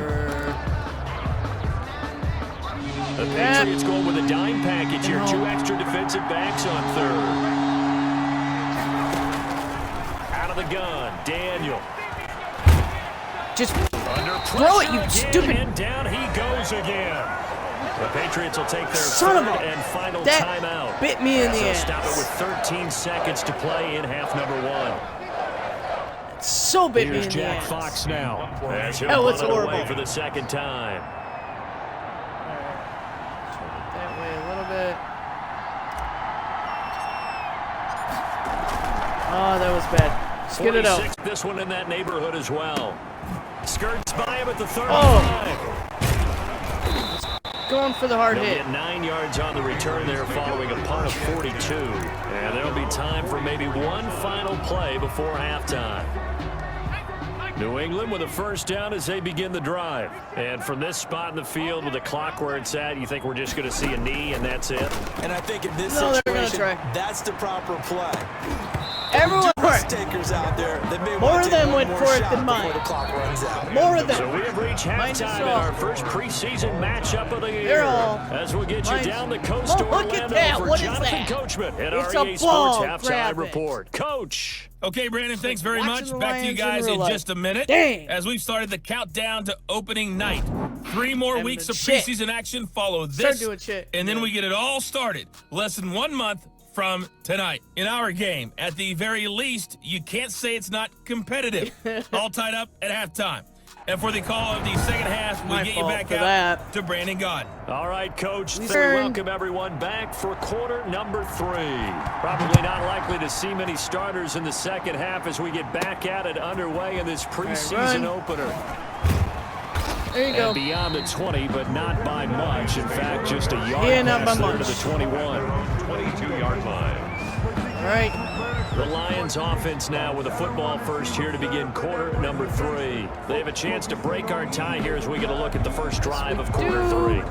The Patriots going with a dime package here. 2 extra defensive backs on 3rd. Out of the gun, Daniel. Just under throw it, you stupid. And down he goes again. The Patriots will take their third and final that timeout. Bit me in the ass. Stop it with 13 seconds to play in half number 1. So bit me in the Jack ass. Fox now. That was horrible. For the second time. That way a little bit. Oh, that was bad. Let's get it out. This one in that neighborhood as well. Skirts by him at the 35. Going for the hard hit. Get 9 yards on the return there following a punt of 42. And there'll be time for maybe one final play before halftime. New England with a first down as they begin the drive. And from this spot in the field with the clock where it's at, you think we're just going to see a knee and that's it? And I think in this situation, that's the proper play. Everyone takers out there that may more of them went for it than mine. The clock runs out. More of them. So we have reached halftime in our first preseason matchup of the year. They're all as we get you down the coast to Orlando for Jonathan Coachman at REA Sports Halftime Report. Coach. Okay, Brandon, thanks very much. Back to you guys in just a minute. As we've started the countdown to opening night. 3 more weeks of preseason action follow this, and then we get it all started. Less than 1 month from tonight. In our game, at the very least, you can't say it's not competitive. All tied up at halftime. And for the call of the second half, we get you back out to Brandon Gaudin. All right, Coach. Welcome everyone back for quarter number 3. Probably not likely to see many starters in the second half as we get back at it underway in this preseason opener. There you go. And beyond the 20, but not by much. In fact, just a yard pass there to the 21. 22-yard line. All right. The Lions offense now with a football first here to begin quarter number 3. They have a chance to break our tie here as we get a look at the first drive of quarter 3.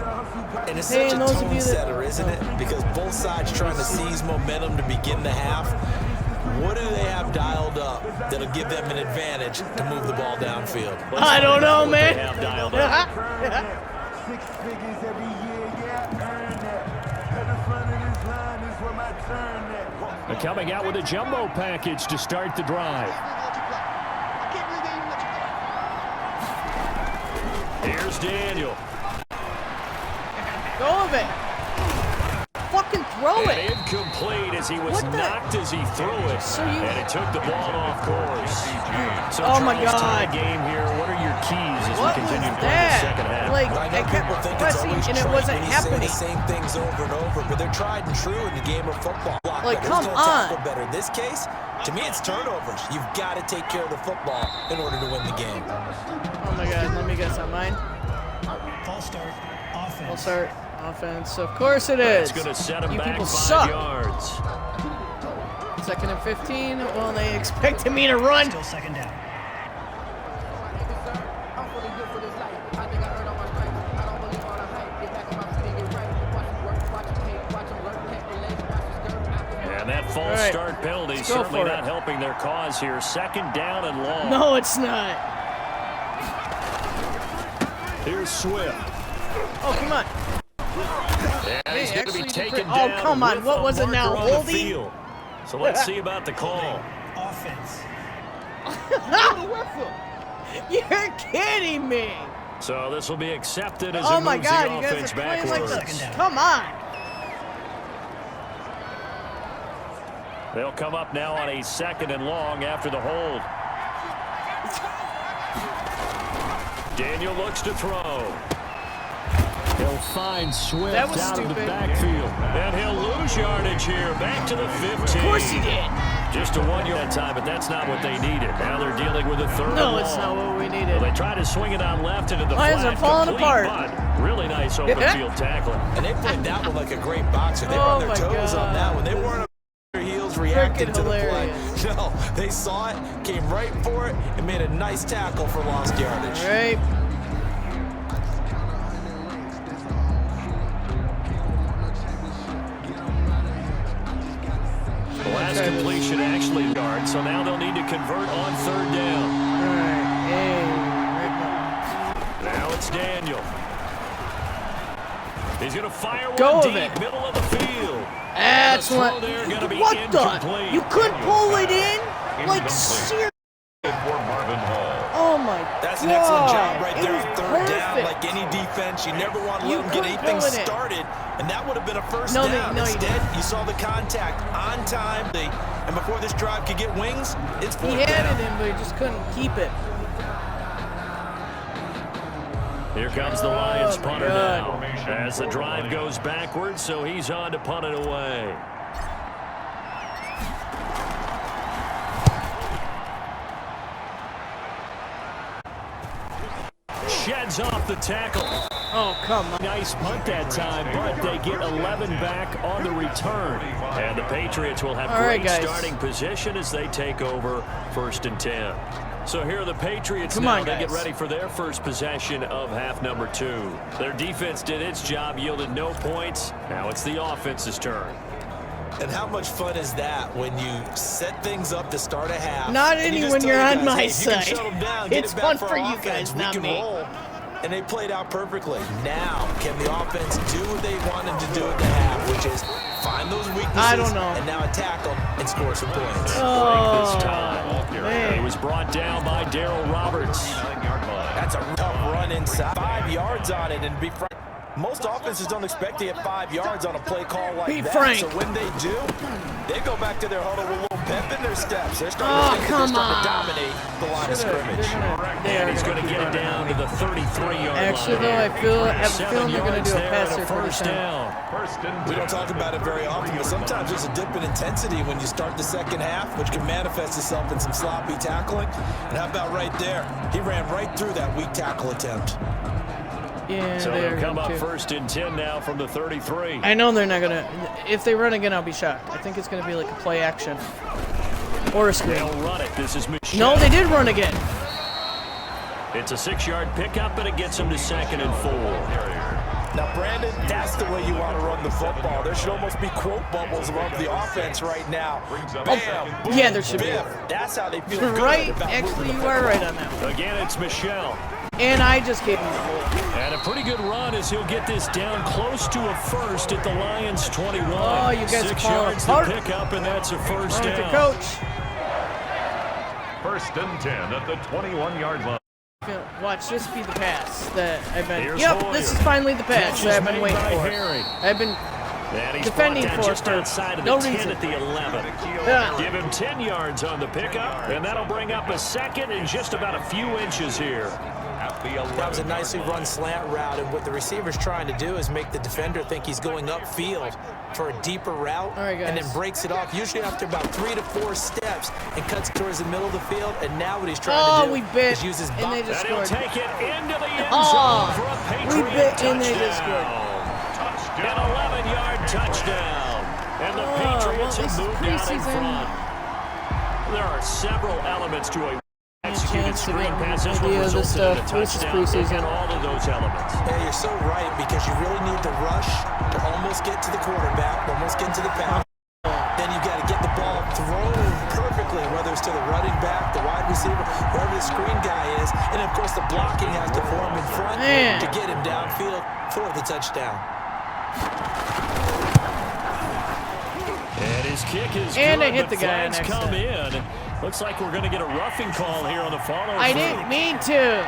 And it's such a tone setter, isn't it? Because both sides trying to seize momentum to begin the half. What do they have dialed up that'll give them an advantage to move the ball downfield? I don't know, man. They have dialed up. 6 figures every year, yeah, earn that. At the front of this line is where my turn at. They're coming out with a jumbo package to start the drive. Here's Daniel. Go of it. Fucking throw it. And incomplete as he was knocked as he threw it. And it took the ball off course. So oh my God. Tie game here. What are your keys as we continue to play the second half? Like, I kept pressing and it wasn't happening. The same things over and over, but they're tried and true in the game of football. Like, come on. Better. In this case, to me, it's turnovers. You've got to take care of the football in order to win the game. Oh my God, let me guess on mine. False start, offense. False start, Offense, of course it is. That's going to set him You back people 5 suck. yards. 2nd and 15. Well, they expected me to run. Still 2nd down. And that false start penalty certainly not helping their cause here. 2nd down and long. No, it's not. Here's Swift. Oh, come on. And he's going to be taken oh, down. come on. What was it now? Holding? So let's see about the call. Offense. You're kidding me. So this will be accepted as oh it my moves God, the you guys offense are playing backwards. like this. Come on. They'll come up now on a 2nd and long after the hold. Daniel looks to throw. He'll find Swift out of the backfield. And he'll lose yardage here. Back to the 15. Of course he did. Just a 1 yard time, but that's not what they needed. Now they're dealing with a 3rd and long. No, it's not what we needed. Well, they try to swing it on left into the Lions flat. are falling Complete, apart. But really nice open field tackling. And they played that one like a great boxer. They were on their toes on that one. They weren't on their heels reacting to the play. No, they saw it, came right for it, and made a nice tackle for lost yardage. All right. The last completion actually yards, so now they'll need to convert on 3rd down. All right. Hey. Now it's Daniel. He's going to fire Go one of deep, it. middle of the field. Excellent. The throw there gonna be What incomplete. the? You couldn't pull it in? Like, seriously? Oh, my God. That's an excellent job right there on 3rd perfect. down. Like any defense, you never want to let them get anything started, and that would have been a first No, down. no, Instead, you saw the contact on time, and before this drive could get wings, it's 4th He had down. it in, but he just couldn't keep it. Here comes the Lions my punter God. now. As the drive goes backwards, so he's on to punt it away. Sheds off the tackle. Oh, come on. Nice punt that time, but they get 11 back on the return. And the Patriots will have great starting position as they take over 1st and 10. So here are the Patriots now. They get ready for their first possession of half number 2. Their defense did its job, yielded no points. Now it's the offense's turn. And how much fun is that when you set things up to start a half? Not any when you're on my side. It's fun for you guys, not me. And they played out perfectly. Now, can the offense do what they wanted to do at the half, which is find those weaknesses and now attack them and score some points? Oh, this time. man. He was brought down by Darryl Roberts. That's a tough run inside. 5 yards on it, and be frank, most offenses don't expect to get 5 yards on a play call like that. So when they do, they go back to their huddle with a little pep in their steps. They're starting to dominate the line of scrimmage. And he's going to get it down to the 33-yard line. Actually, though, I have a feeling they're going to do a pass first down. We don't talk about it very often, but sometimes there's a dip in intensity when you start the second half, which can manifest itself in some sloppy tackling. And how about right there? He ran right through that weak tackle attempt. Yeah, so they'll come up 1st and 10 now from the 33. I know they're not going to. If they run again, I'll be shocked. I think it's going to be like a play action. Or a screen. They'll run it. This is Michelle. No, they did run again. It's a 6-yard pickup, and it gets them to 2nd and 4. Now, Brandon, that's the way you want to run the football. There should almost be quote bubbles above the offense right now. Bam, boom, yeah, there should be. That's how they feel good. Right, actually, you are right on that one. Again, it's Michelle. And I just gave him the ball. And a pretty good run as he'll get this down close to a first at the Lions 21. Oh, you guys 6 calling yards a part? to pick up, and that's a first down. The coach. 1st and 10 at the 21-yard line. Watch this be the pass that I've been. Here's Yep, Hoyer. this is finally the pass that I've been waiting for. Harry. I've been defending for just outside of the 10 reason. at the 11. Give him 10 yards on the pickup, and that'll bring up a 2nd and just about a few inches here. That was a nicely run slant route, and what the receiver's trying to do is make the defender think he's going upfield for a deeper route, and then breaks it off, usually after about 3 to 4 steps, and cuts towards the middle of the field. And now what he's trying to do is use his body. And he'll take it into the end zone for a Patriots touchdown. An 11-yard touchdown. And the Patriots have moved out in front. There are several elements to a executed screen pass. This one resulted in a touchdown. Preseason. All of those elements. Yeah, you're so right, because you really need the rush to almost get to the quarterback, almost get to the pass. Then you got to get the ball thrown perfectly, whether it's to the running back, the wide receiver, wherever the screen guy is. And, of course, the blocking has to form in front to get him downfield for the touchdown. And his kick is and good, I hit the guy next come in. Looks like we're going to get a roughing call here on the follow. I didn't mean to.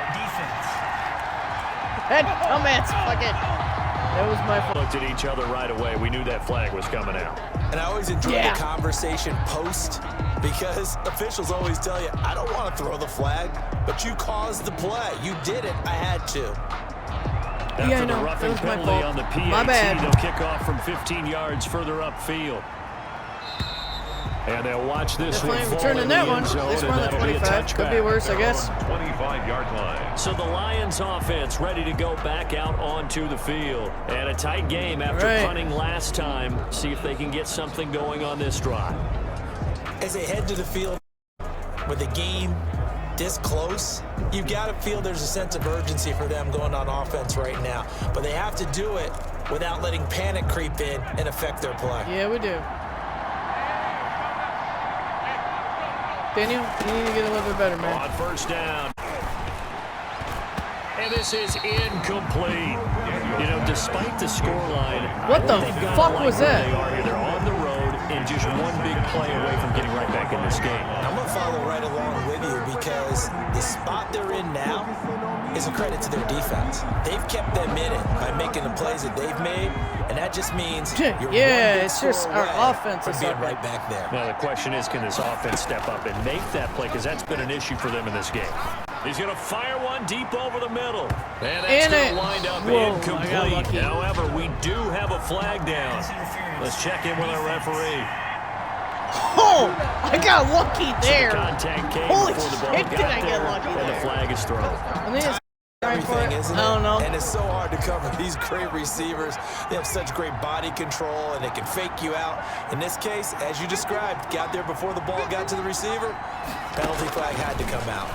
That dumbass fucking. That was my fault. Looked at each other right away. We knew that flag was coming out. And I always enjoy the conversation post, because officials always tell you, I don't want to throw the flag, but you caused the play. You did it. I had to. After the roughing penalty on the PAT, my bad. They'll kick off from 15 yards further upfield. And they'll watch this one. Returning that one. This one at 25. Could be worse, I guess. 25-yard line. So the Lions offense ready to go back out onto the field. And a tight game after punting last time. See if they can get something going on this drive. As they head to the field with the game this close, you've got to feel there's a sense of urgency for them going on offense right now. But they have to do it without letting panic creep in and affect their play. Yeah, we do. Daniel, you need to get a little bit better, man. On first down. And this is incomplete. You know, despite the scoreline, what the fuck was that? They're on the road and just one big play away from getting right back in this game. I'm going to follow right along with you, because the spot they're in now is a credit to their defense. They've kept them in it by making the plays that they've made, and that just means it's just our offense is being right back there. Now the question is, can this offense step up and make that play? Because that's been an issue for them in this game. He's going to fire one deep over the middle. And that's going to wind up incomplete. However, we do have a flag down. Let's check in with our referee. Oh, I got lucky there. So the contact came Holy before the ball shit, did I get lucky and there. the flag is thrown. I think it's Everything, isn't it? I don't know. And it's so hard to cover these great receivers. They have such great body control, and they can fake you out. In this case, as you described, got there before the ball got to the receiver. Penalty flag had to come out.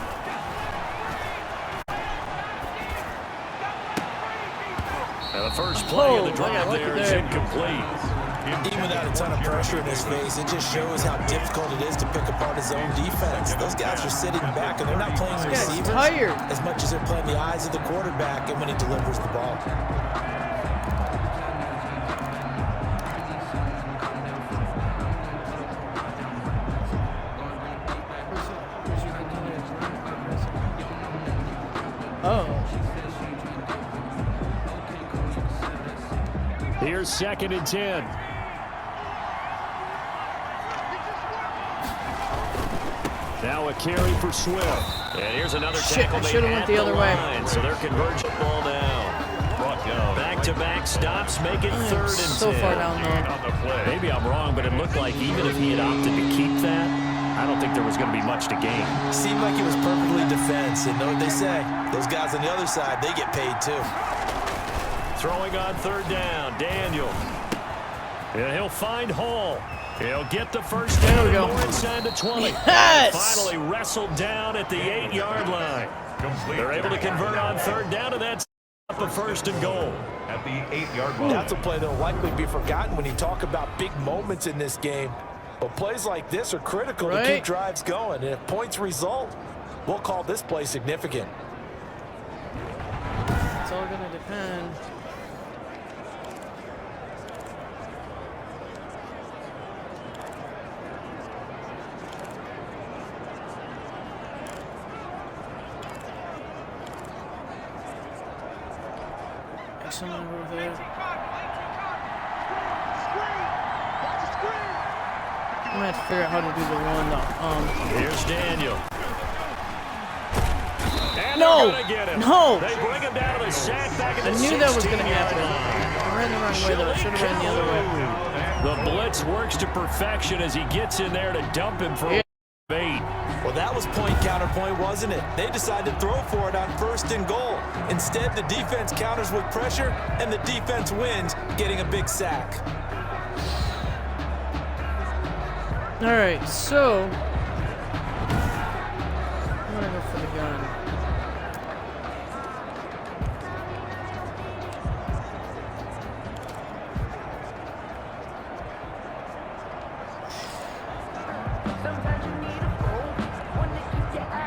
Now the first play of the drive there is incomplete. Even without a ton of pressure in his face, it just shows how difficult it is to pick apart his own defense. Those guys are sitting back, and they're not playing the receivers as much as they're playing the eyes of the quarterback and when he delivers the ball. Here's 2nd and 10. Now a carry for Swift. And here's another tackle made at the line. So they're converging ball now. Brought down. Back-to-back stops make it 3rd and 10. So far down there. Maybe I'm wrong, but it looked like even if he had opted to keep that, I don't think there was going to be much to gain. Seemed like it was perfectly defense. And know what they say? Those guys on the other side, they get paid too. Throwing on 3rd down, Daniel. And he'll find Hall. He'll get the first down. There we go. More inside the 20. Yes! Finally wrestled down at the 8-yard line. They're able to convert on 3rd down, and that's up a 1st and goal. At the 8-yard line. That's a play that'll likely be forgotten when you talk about big moments in this game. But plays like this are critical to keep drives going. And if points result, we'll call this play significant. It's all going to depend. Someone over there. I'm gonna have to figure out how to do the one though. Here's Daniel. And no. They bring him down to the sack back in the I knew that was gonna happen. I ran the wrong way though. I should have ran the other way. The blitz works to perfection as he gets in there to dump him for a bait. Well, Well, that was point counterpoint, wasn't it? They decided to throw for it on 1st and goal. Instead, the defense counters with pressure, and the defense wins, getting a big sack. All right, so I'm gonna go for the gun.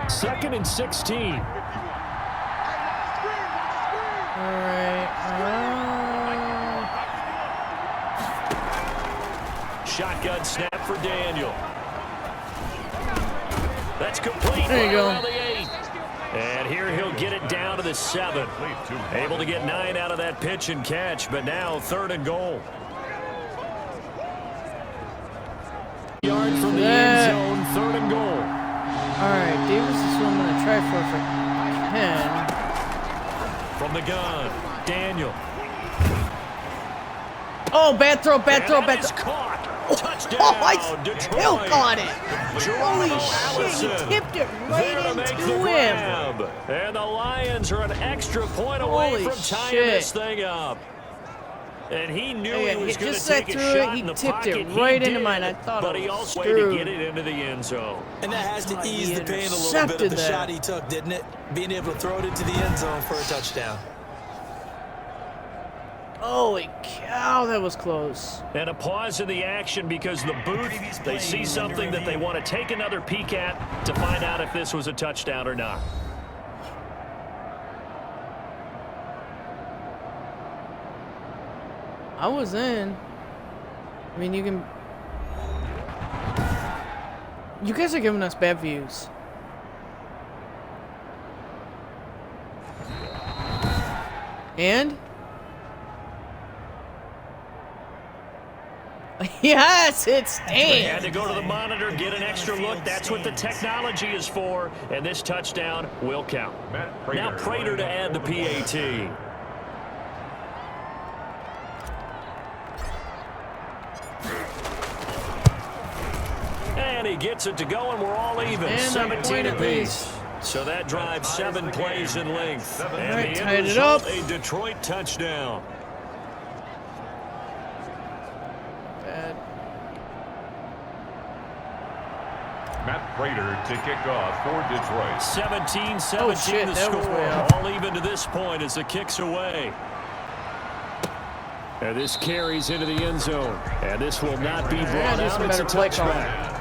Second and 16. All right. Shotgun snap for Daniel. That's complete. There you go. Around the 8. And here he'll get it down to the 7. Able to get 9 out of that pitch and catch, but now 3rd and goal. Yard from the end zone, 3rd and goal. All right, Davis is what I'm going to try for if I can. From the gun, Daniel. Oh, bad throw, bad throw, bad throw. Caught. Touchdown, Oh, I Detroit. still caught it. Holy Allison. shit, he tipped it right There to make into the him. grab. And the Lions are an extra point away Holy from tying shit. this thing up. And he knew Yeah, he was going to just as I take a threw shot it, he in the tipped pocket. it right He into did, mine. I thought but I he was also screwed. had to get it into the end zone. And that has to God, ease he the pain a little bit of intercepted the that. shot he took, didn't it? Being able to throw it into the end zone for a touchdown. Holy cow, that was close. And a pause in the action because the booth, they see something that they want to take another peek at to find out if this was a touchdown or not. I was in. I mean, you can... You guys are giving us bad views. And? Yes, it Had stands. to go to the monitor, get an extra look. That's what the technology is for. And this touchdown will count. Now Prater to add the PAT. And he gets it to go, and we're all even. And 17 at apiece. least. So that drives 7 plays in length. And Right, the tied end it result, up. a Detroit touchdown. Bad. Matt Prater to kick off for Detroit. 17-17 Oh, shit, the that was way score. out. All even to this point as the kick's away. And this carries into the end zone. And this will not be brought do out. some It's a better play calling. touchback.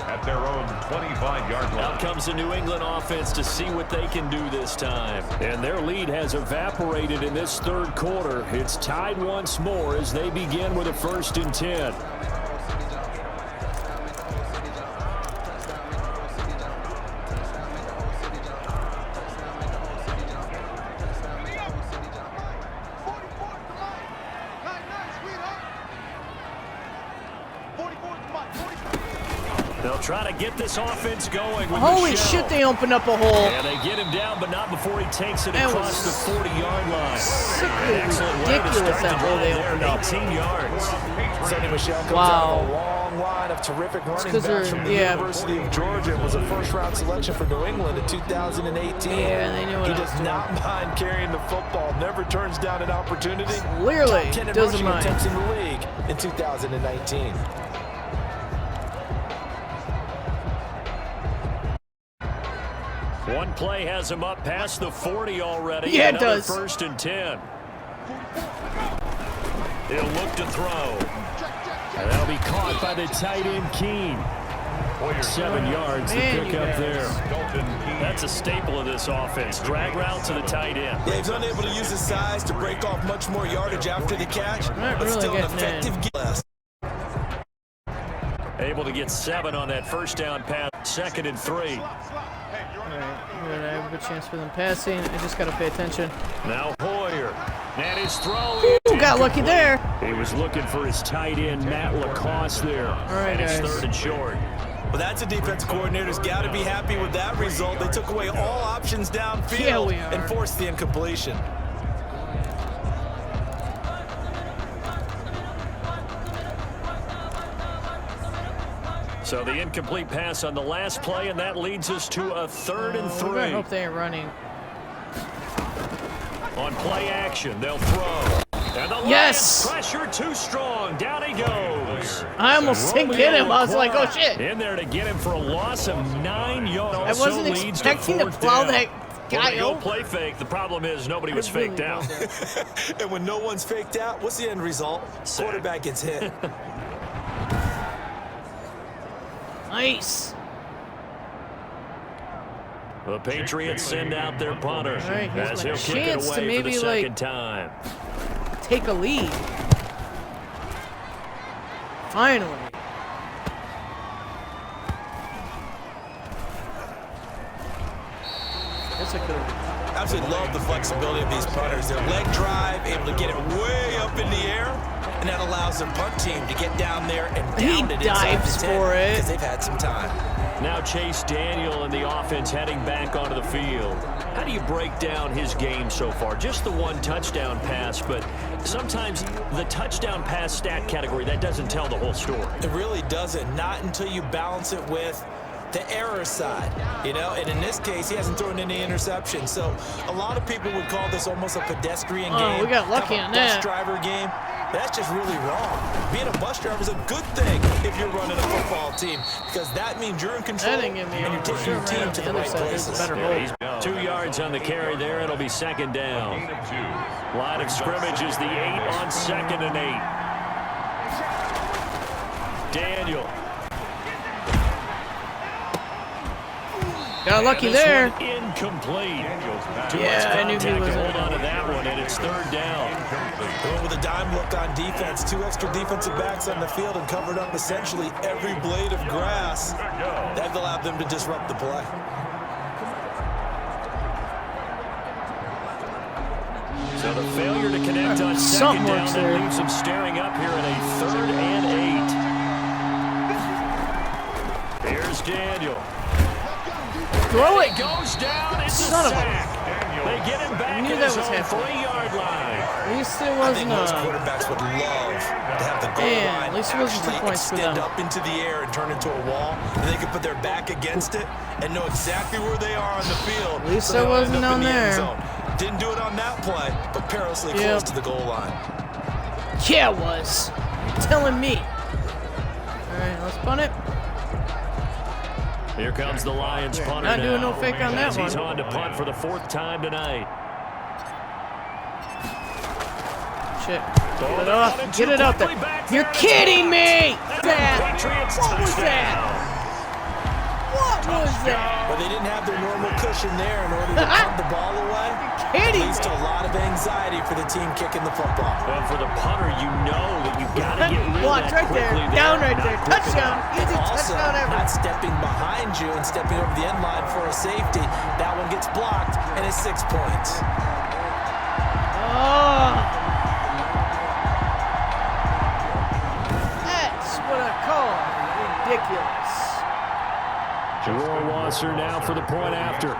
At their own 25-yard line. Out comes the New England offense to see what they can do this time. And their lead has evaporated in this third quarter. It's tied once more as they begin with a 1st and 10. They'll try to get this offense going with Holy Michelle. shit, they opened up a hole. And they get him down, but not before he takes it That across was the 40-yard line. sickly Excellent way to ridiculous, start that the hole they drive opened there, up. 18 yards. Sonny Michel comes Wow. out of a long line of terrific running 'cause backs they're- from the yeah. University of Georgia. It was a first-round selection for New England in 2018. Yeah, they knew what He I was does doing. not mind carrying the football, never turns down an opportunity. Clearly, Top 10 in doesn't rushing mind. attempts in the league in 2019. One play has him up past the 40 already. Yeah, it Another does. 1st and 10. He'll look to throw. And that'll be caught by the tight end, Keene. 7 yards Man, to pick you up guys. there. That's a staple of this offense. Drag route to the tight end. Yeah, he's unable to use his size to break off much more yardage after the catch, Not but really still an getting effective guess. Able to get 7 on that first down pass. 2nd and 3. Alright, good. I have a good chance for them passing. I just gotta pay attention. Now Hoyer. And his throw. Ooh, got lucky there. He was looking for his tight end, Matt Lacoste there. All right, and it's guys. 3rd and short. Well, that's a defensive coordinator's got to be happy with that result. They took away all options downfield Yeah, we are. and forced the incompletion. So the incomplete pass on the last play, and that leads us to a 3rd and 3. I hope they ain't running. On play action, they'll throw. And the yes! Lions pressure too strong. Down he goes. I almost didn't get him. I was like, oh, shit. In there to get him for a loss of 9 yards. I wasn't expecting to plow that guy over. over. Play fake. The problem is nobody was faked out. And when no one's faked out, what's the end result? Quarterback gets hit. Nice. The Patriots send out their punter as he'll kick it away for the second time. Take a lead. Finally. That's a good one. Absolutely love the flexibility of these punters. Their leg drive, able to get it way up in the air, and that allows their punt team to get down there and down it inside the 10 because they've had some time. Now Chase Daniel and the offense heading back onto the field. How do you break down his game so far? Just the 1 touchdown pass, but sometimes the touchdown pass stat category, that doesn't tell the whole story. It really doesn't, not until you balance it with the error side, you know, and in this case, he hasn't thrown any interceptions. So a lot of people would call this almost a pedestrian game. We got lucky on that. Bus driver game. That's just really wrong. Being a bus driver is a good thing if you're running a football team because that means you're in control and you're taking your team to the right places. 2 yards on the carry there. It'll be 2nd down. Line of scrimmage is the 8 on 2nd and 8. Daniel. Got lucky there. Incomplete. Yeah, I knew he was hold on to that one, and it's 3rd down. With a dime look on defense, 2 extra defensive backs on the field and covered up essentially every blade of grass. That allowed them to disrupt the play. So the failure to connect on 2nd down that leaves them staring up here at a 3rd and 8. Here's Daniel. Throw it. Goes down. It's Son a of sack. They get him back at his own 3-yard line. At least it wasn't most quarterbacks would love to have the goal line at least it wasn't 2 points for them. Extend up into the air and turn into a wall, and they could put their back against it and know exactly where they are on the field. At least I wasn't down there. Didn't do it on that play, but perilously close to the goal line. Yeah, it was. You're telling me. All right, let's punt it. Here comes the Lions punter. Not doing no fake on that one. He's on to punt for the 4th time tonight. Shit. Get it off. Get it out there. You're kidding me! What was that? What was that? Well, they didn't have their normal cushion there in order to punt the ball away. It leads to a lot of anxiety for the team kicking the football. Well, for the punter, you know that you've got to get rid of that right quickly. there. Down right there. Touchdown. Easy Also, touchdown ever. not stepping behind you and stepping over the end line for a safety. That one gets blocked, and it's 6 points. Oh. That's what I call ridiculous. Jerome Wasser now for the point after.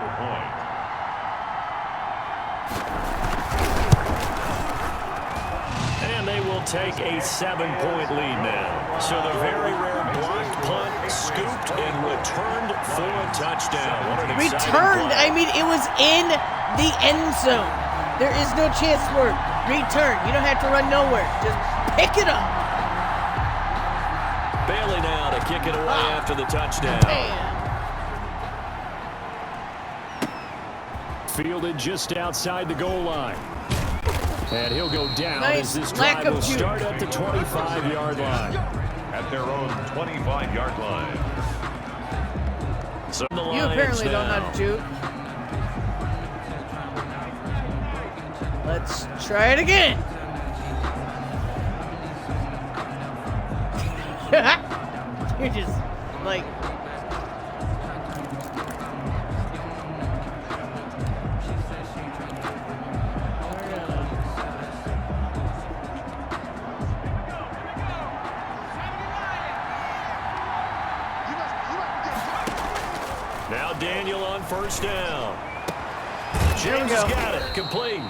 And they will take a 7-point lead now. So the very rare blocked punt scooped and returned for a touchdown. Returned? I mean, it was in the end zone. There is no chance for return. You don't have to run nowhere. Just pick it up. Bailey now to kick it away after the touchdown. Man. Fielded just outside the goal line. And he'll go down Nice as this lack drive of will juke. start at the 25-yard line. At their own 25-yard line. So the You Lions apparently don't know now. how to juke. Let's try it again. You're just like... Now Daniel on 1st down. There we James go. has got it. Complete.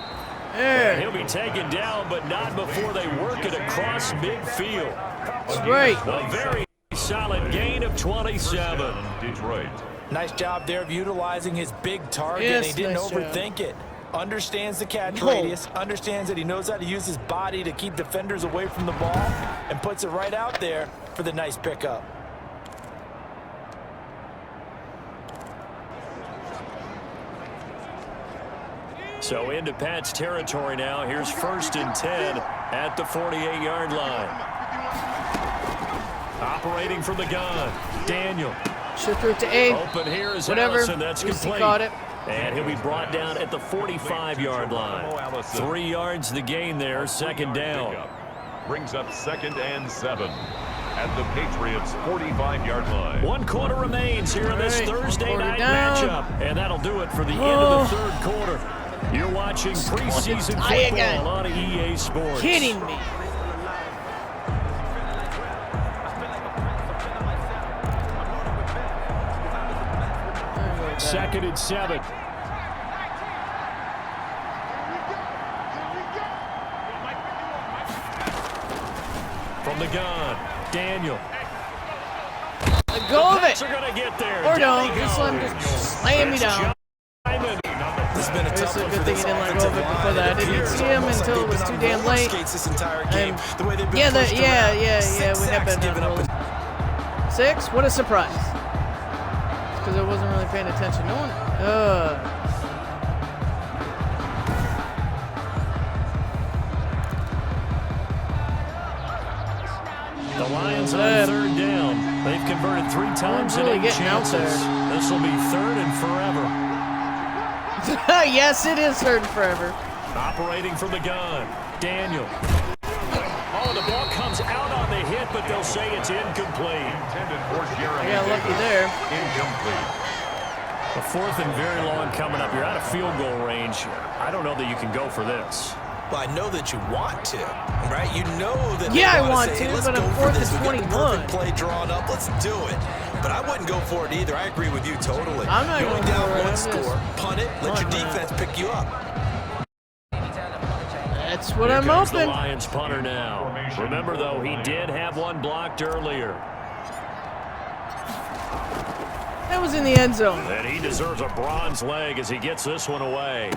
And he'll be taken down, but not before they work it across midfield. That's right. A very solid gain of 27. Detroit. Nice job there of utilizing his big target. Yes, He didn't nice overthink it. Understands the catch radius, understands that he knows how to use his body to keep defenders away from the ball, and puts it right out there for the nice pickup. So into Pat's territory now. Here's 1st and 10 at the 48-yard line. Operating from the gun, Daniel. Should throw it to A. Open here is Whatever. Allison. That's complete. He caught it. And he'll be brought down at the 45-yard line. 3 yards the gain there, 2nd down. Brings up 2nd and 7 at the Patriots' 45-yard line. 1 quarter remains here in this Thursday night matchup. And that'll do it for the end of the 3rd quarter. You're watching preseason football on EA Sports. Kidding me. Second and 7. From the gun, Daniel. Let go of it. Are gonna get there. Or don't. Just let him just slam me down. This has been a tough It's a one good for thing this he didn't let go of it before that. I didn't see him until it was too damn late. This entire game. The way they've been Yeah, pushed around. we have been given up. 6? What a surprise. Because I wasn't really paying attention. No one. The Lions on 3rd down. They've converted 3 times in 8 chances. This will be 3rd and forever. Yes, it is 3rd and forever. Operating from the gun, Daniel. Oh, the ball comes out on the hit, but they'll say it's incomplete. I got lucky there. Incomplete. A 4th and very long coming up. You're out of field goal range. I don't know that you can go for this. Well, I know that you want to, right? You know that. Yeah, I want to, but I'm 4th and 21. Perfect play drawn up. Let's do it. But I wouldn't go for it either. I agree with you totally. I'm not going going down for it. one score, punt it, let your defense pick you up. That's what I'm comes hoping. The Lions punter now. Remember, though, he did have one blocked earlier. That was in the end zone. And he deserves a bronze leg as he gets this one away.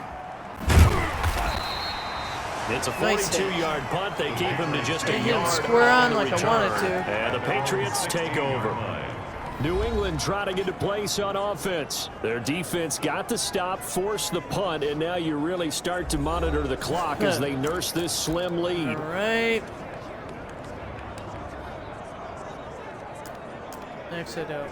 It's a 42-yard punt. They keep him to just a yard. Square on like I wanted to. And the Patriots take over. New England trying into place on offense. Their defense got the stop, forced the punt, and now you really start to monitor the clock as they nurse this slim lead. All right. Exit out.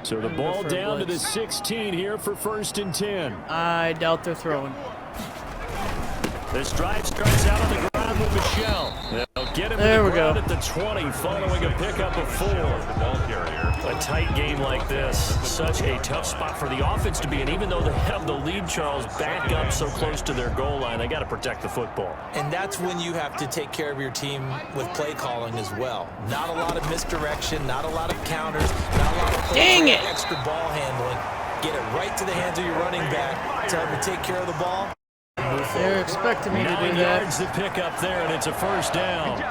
So the ball down to the 16 here for 1st and 10. I doubt they're throwing. This drive starts out on the ground with Michelle. They'll get him to the ground at the 20 following a pickup of 4. The ball carrier. A tight game like this, such a tough spot for the offense to be in. Even though they have the lead, Charles, back up so close to their goal line, they got to protect the football. And that's when you have to take care of your team with play calling as well. Not a lot of misdirection, not a lot of counters, not a lot of extra ball handling. Get it right to the hands of your running back. Tell them to take care of the ball. They're expecting me to do 9 that. yards to pick up there, and it's a 1st down.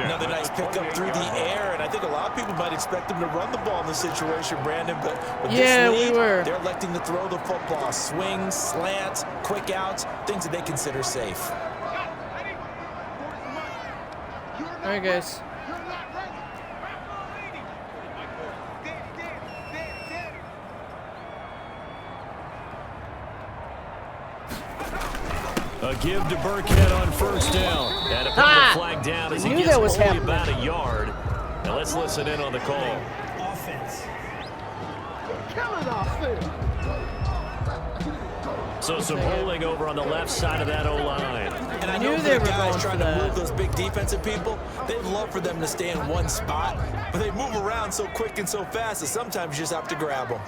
Another nice pickup through the air, and I think a lot of people might expect them to run the ball in this situation, Brandon, but with this lead, they're electing to throw the football. Swings, slants, quick outs, things that they consider safe. All right, guys. A give to Burkhead on 1st down. And a flag down as he gets only about a yard. Now let's listen in on the call. Offense. So some holding over on the left side of that O-line. And I know they were guys trying to move those big defensive people, they'd love for them to stay in one spot, but they move around so quick and so fast that sometimes you just have to grab them.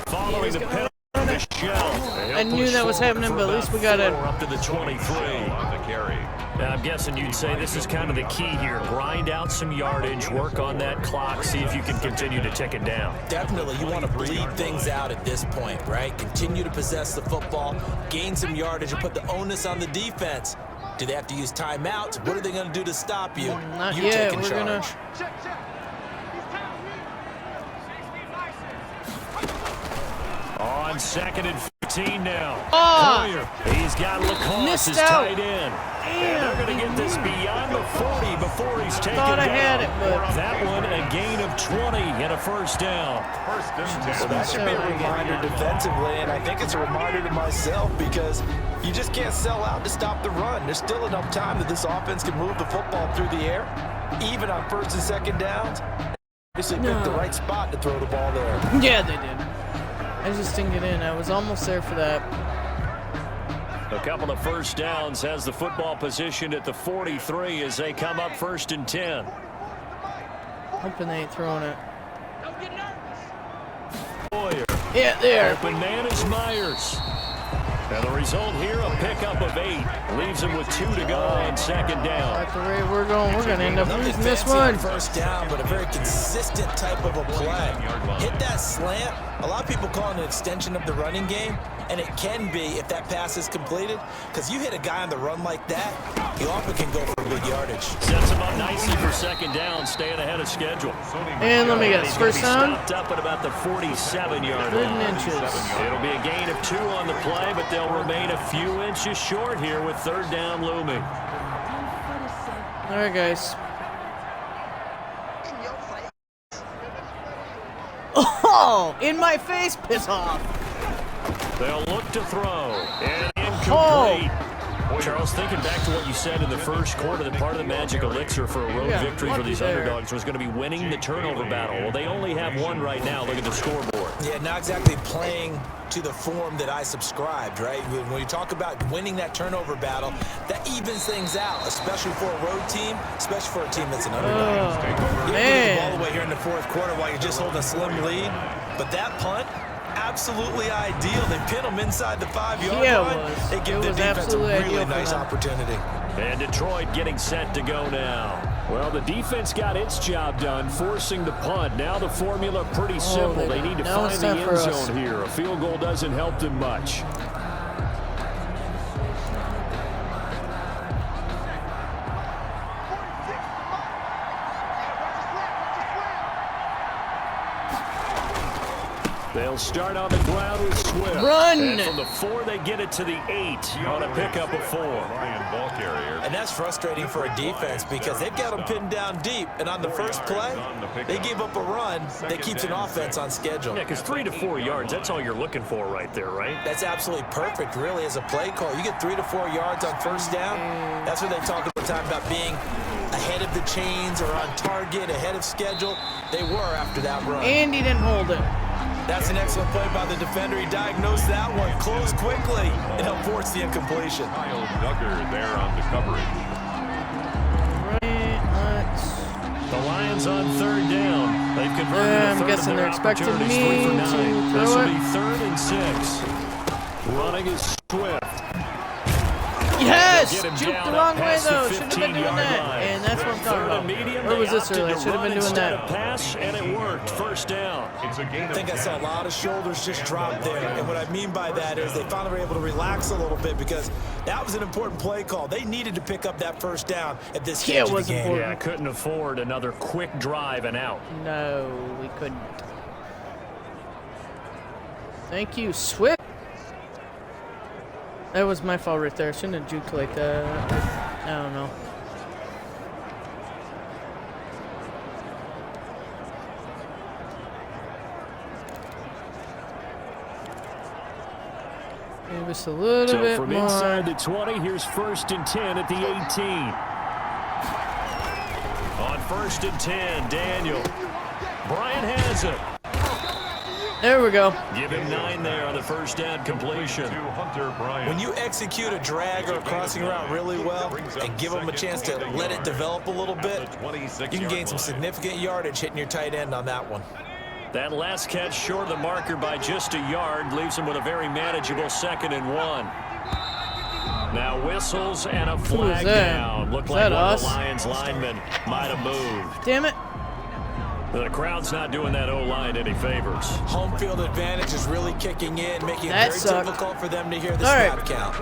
Following the penalty. I knew that was happening, but at least we got it up to the 23 on the carry. I'm guessing you'd say this is kind of the key here. Grind out some yardage, work on that clock, see if you can continue to tick it down. Definitely. You want to bleed things out at this point, right? Continue to possess the football, gain some yardage, and put the onus on the defense. Do they have to use timeouts? What are they going to do to stop you? Not you yet. taking We're charge. On 2nd and 15 now. Oh! He's got Lacoste as tight end. And they're going to get this beyond the 40 before he's taken down. Thought I had it, but that one a gain of 20 and a first down. So that should be a reminder defensively, and I think it's a reminder to myself because you just can't sell out to stop the run. There's still enough time that this offense can move the football through the air, even on 1st and 2nd downs. Obviously picked the right spot to throw the ball there. Yeah, they did. I just didn't get in. I was almost there for that. A couple of first downs, has the football positioned at the 43 as they come up 1st and 10. Hoping they ain't throwing it. Don't get nervous. Boyer. Yeah, there. Open man is Myers. And the result here, a pickup of 8. Leaves him with 2 to go on 2nd down. At the rate we're going to end up losing this Fancy one. First down, but a very consistent type of a play. Hit that slant. A lot of people call it an extension of the running game, and it can be if that pass is completed, because you hit a guy on the run like that, he often can go for big yardage. Sets him up nicely for 2nd down, staying ahead of schedule. And let me guess, first down? Stopped up at about the 47-yard Good line. inches. It'll be a gain of 2 on the play, but they'll remain a few inches short here with 3rd down looming. All right, guys. Oh, in my face, piss off. They'll look to throw, and incomplete. Charles, thinking back to what you said in the first quarter, that part of the magic elixir for a road victory for these underdogs was going to be winning the turnover battle. Well, they only have 1 right now. Look at the scoreboard. Yeah, not exactly playing to the form that I subscribed, right? When you talk about winning that turnover battle, that evens things out, especially for a road team, especially for a team that's an underdog. You move the ball away here in the 4th quarter while you're just holding a slim lead, but that punt, absolutely ideal. They pin them inside the 5-yard line. They give the defense a really nice opportunity. And Detroit getting set to go now. Well, the defense got its job done, forcing the punt. Now the formula pretty simple. They need to find the end zone here. A field goal doesn't help them much. They'll start on the ground with Swift. Run! And from the 4, they get it to the 8 on a pickup of 4. And that's frustrating for a defense because they've got them pinned down deep. And on the first play, they gave up a run that keeps an offense on schedule. Yeah, because 3 to 4 yards, that's all you're looking for right there, right? That's absolutely perfect, really, as a play call. You get 3 to 4 yards on first down. That's what they talk all the time about being ahead of the chains or on target, ahead of schedule. They were after that run. And he didn't hold it. That's an excellent play by the defender. He diagnosed that one, closed quickly, and helped force the incompletion. Kyle Duggar there on the coverage. The Lions on 3rd down. They've converted a I'm third guessing of their they're expecting opportunities, me 3 for 9. to This throw will it. be 3rd and 6. Running is Swift. Yes! Juked the wrong way, though. Shouldn't have been doing that. line. And that's what I'm talking about. Medium, Or was this early? I should have been doing that. Pass, and it worked. First down. I think I saw a lot of shoulders just drop there. And what I mean by that is they finally were able to relax a little bit because that was an important play call. They needed to pick up that first down at this stage of the game. Important. Yeah, couldn't afford another quick drive and out. No, we couldn't. Thank you, Swift. That was my fault right there. I shouldn't have juked like that. I don't know. Maybe just a little bit from more. Inside the 20, here's 1st and 10 at the 18. On 1st and 10, Daniel. Bryant has it. There we go. Give him 9 there on the first down completion. When you execute a drag or a crossing route really well and give them a chance to let it develop a little bit, you can gain some significant yardage hitting your tight end on that one. That last catch short of the marker by just a yard leaves him with a very manageable 2nd and 1. Now whistles and a flag down. Looked like one of the Lions linemen might have moved. Damn it. The crowd's not doing that O-line any favors. Home field advantage is really kicking in, making it very difficult for them to hear the snap count.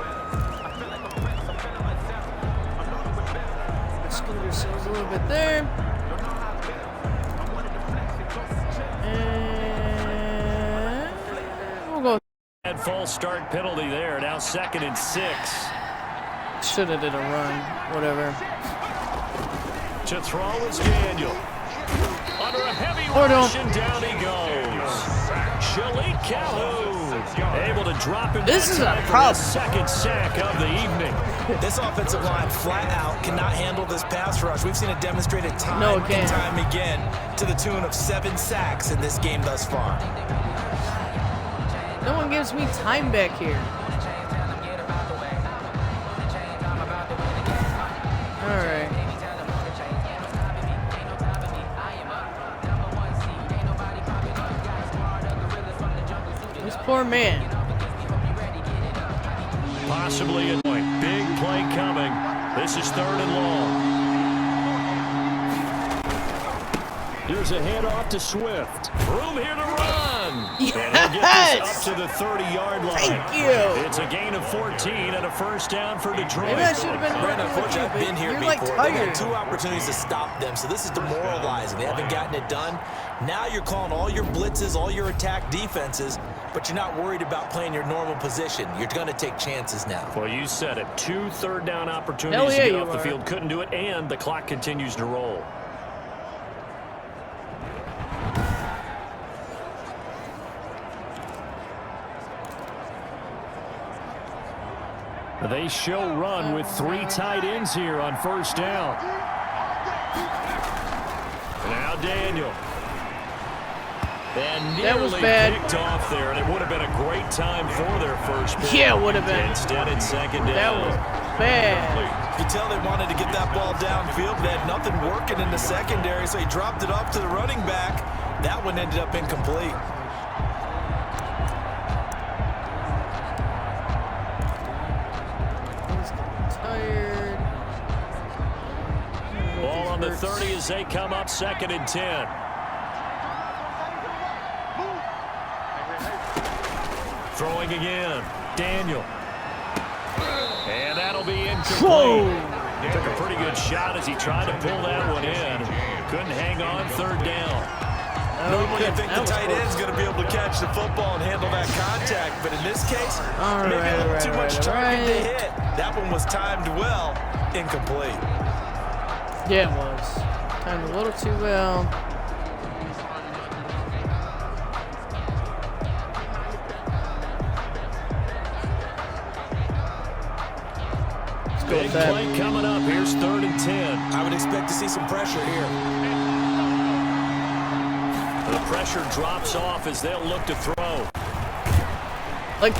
Scoot ourselves a little bit there. And we'll go. That false start penalty there. Now 2nd and 6. Should have did a run. Whatever. To throw is Daniel. Under a heavy rush, and down he goes. Shalik Calhoun able to drop him. This is a problem. 2nd sack of the evening. This offensive line flat out cannot handle this pass rush. We've seen it demonstrated time and time again to the tune of 7 sacks in this game thus far. No one gives me time back here. All right. This poor man. Possibly a point. Big play coming. This is 3rd and long. Here's a handoff to Swift. Room here to run. Yes! And he'll get this up to the 30-yard line. Thank you. It's a gain of 14 and a 1st down for Detroit. Maybe I should have been Brandon, working with you, I've been but here you're before. like They've tired. had 2 opportunities to stop them, so this is demoralizing. They haven't gotten it done. Now you're calling all your blitzes, all your attack defenses, but you're not worried about playing your normal position. You're going to take chances now. Well, you said it. 2 third-down opportunities to get off the field. Couldn't do it, and the clock continues to roll. They show run with 3 tight ends here on 1st down. Now Daniel. And that was nearly bad. picked off there, and it would have been a great time for their first pick. Yeah, it would have been. Instead, it's 2nd down. That was bad. You can tell they wanted to get that ball downfield, but they had nothing working in the secondary, so he dropped it off to the running back. That one ended up incomplete. Tired. Ball on the 30 as they come up 2nd and 10. Throwing again. Daniel. And that'll be incomplete. Took a pretty good shot as he tried to pull that one in. Couldn't hang on 3rd down. Normally you think the tight end's going to be able to catch the football and handle that contact, but in this case, maybe a little too much target to hit. That one was timed well, incomplete. Yeah, it was. Timed a little too well. Big play coming up. Here's 3rd and 10. I would expect to see some pressure here. The pressure drops off as they'll look to throw. Like,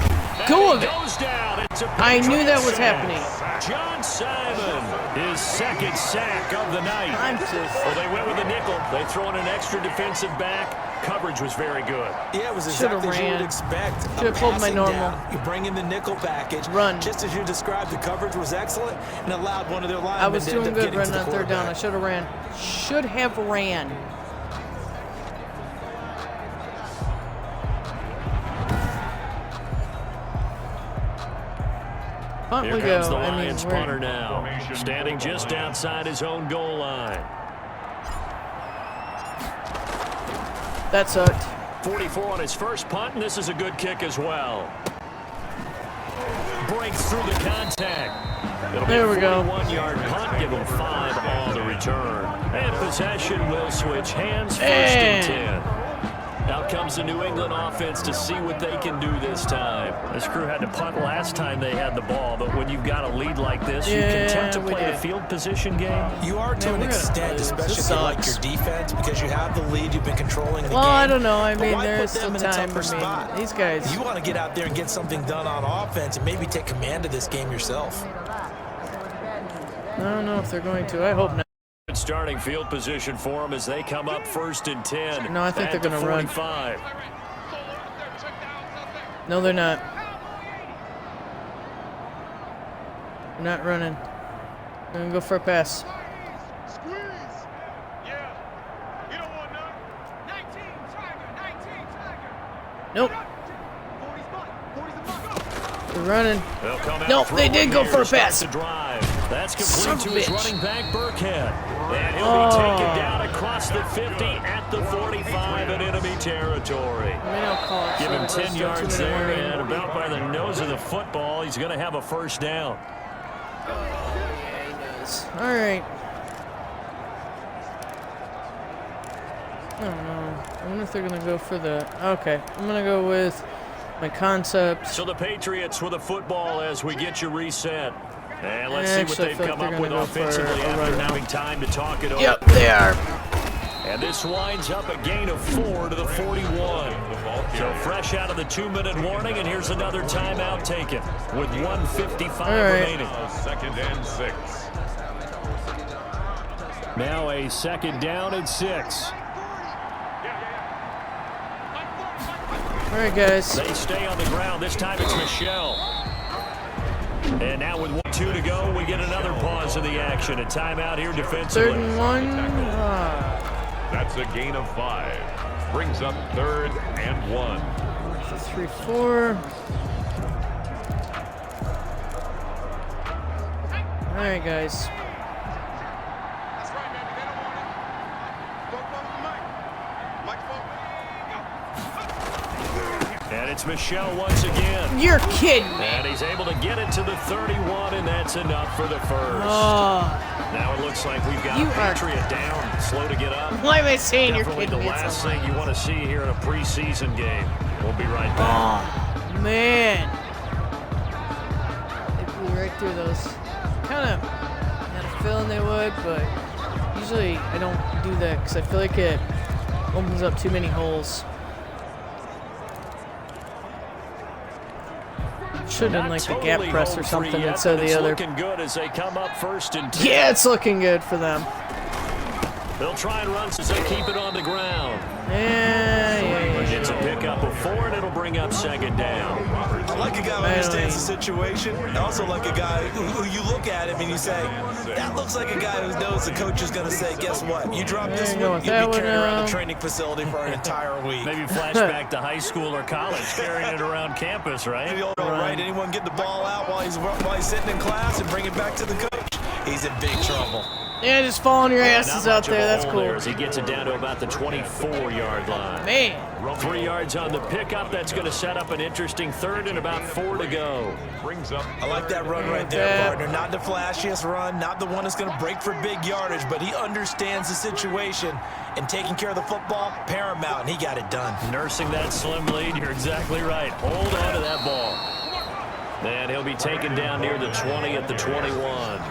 go of it. Goes down. It's a I knew that was happening. John Simon, his 2nd sack of the night. Well, they went with a nickel. They throw in an extra defensive back. Coverage was very good. Yeah, it was exactly as you would expect. Should have pulled my normal. Down. You bring in the nickel package. Run. Just as you described, the coverage was excellent and allowed one of their linemen I was to doing end up good getting running to the on 3rd down. I quarterback. should have ran. Should have ran. Punt Here we comes go. the Lions punter now, standing just outside his own goal line. That sucked. 44 on his first punt, and this is a good kick as well. Breaks through the contact. It'll There be we go. 41-yard punt, give him 5 on the return. And possession will switch hands, 1st and 10. Out comes the New England offense to see what they can do this time. This crew had to punt last time they had the ball, but when you've got a lead like this, you can attempt to play the field position game. You are to an extent, especially if you like your defense, because you have the lead, you've been controlling the game. Well, I don't know. I But mean, why there's put them still in a time. tougher spot? These guys. You want to get out there and get something done on offense and maybe take command of this game yourself. I don't know if they're going to. I hope not. Starting field position for them as they come up 1st and 10. No, I think they're going to run. 45. No, they're not. We're not running. We're gonna go for a pass. Nope. They're running. Nope, they did go for a pass. That's complete to his running back, Burkhead. And he'll be taken down across the 50 at the 45 in enemy territory. Give him 10 yards there, and about by the nose of the football, he's going to have a first down. Yeah, he does. All right. I don't know. I wonder if they're going to go for the... Okay, I'm going to go with my concept. So the Patriots with the football as we get you reset. And let's see what they've come up with offensively after having time to talk it over. Yep, they are. And this winds up a gain of 4 to the 41. So fresh out of the 2-minute warning, and here's another timeout taken with 1:55 remaining. Second and 6. Now a second down and 6. All right, guys. They stay on the ground. This time it's Michelle. And now with 1-2 to go, we get another pause in the action. A timeout here defensively. 3rd and 1. That's a gain of 5. Brings up 3rd and 1. 3-4. All right, guys. And it's Michelle once again. You're kidding me. And he's able to get it to the 31, and that's enough for the first. Now it looks like we've got Patriot down, slow to get up. Why am I saying you're kidding Definitely the last thing you want to see here in a preseason game. We'll be right back. Oh, man. They blew right through those. Kind of had a feeling they would, but usually I don't do that because I feel like it opens up too many holes. Should have done like the gap press or something instead of the other. Looking good as they come up 1st and 10. Yeah, it's looking good for them. They'll try and run as they keep it on the ground. Yeah. It's a pickup of 4, and it'll bring up 2nd down. I like a guy who understands the situation. I also like a guy who you look at him and you say, that looks like a guy who knows the coach is going to say, guess what? You drop this one, you'll be carrying around the training facility for an entire week. Maybe flashback to high school or college, carrying it around campus, right? Right. Anyone get the ball out while he's sitting in class and bring it back to the coach? He's in big trouble. Yeah, just falling your asses out there. That's cool. As he gets it down to about the 24-yard line. Man. 3 yards on the pickup. That's going to set up an interesting 3rd and about 4 to go. I like that run right there, partner. Not the flashiest run, not the one that's going to break for big yardage, but he understands the situation, and taking care of the football, paramount, and he got it done. Nursing that slim lead. You're exactly right. Hold on to that ball. And he'll be taken down near the 20 at the 21.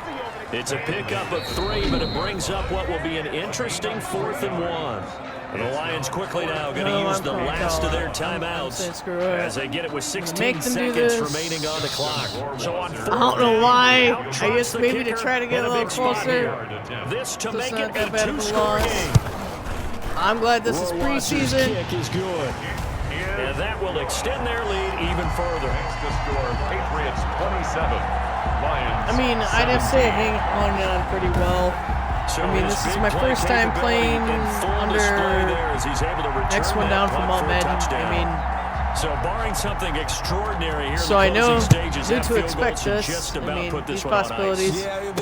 It's a pickup of 3, but it brings up what will be an interesting 4th and 1. And the Lions quickly now going to use the last of their timeouts as they get it with 16 seconds remaining on the clock. So on 4th, I don't know why. I guess maybe to try to get a little closer. This to make it a a 2-score game. I'm glad this is preseason. Kick is good. And that will extend their lead even further. The score, Patriots 27. I mean, I'd have to say hang on pretty well. I mean, this is my first time playing under next one down from Madden. I mean, so barring something extraordinary here, so I know stages, due to expect this. I mean, these possibilities. Yeah,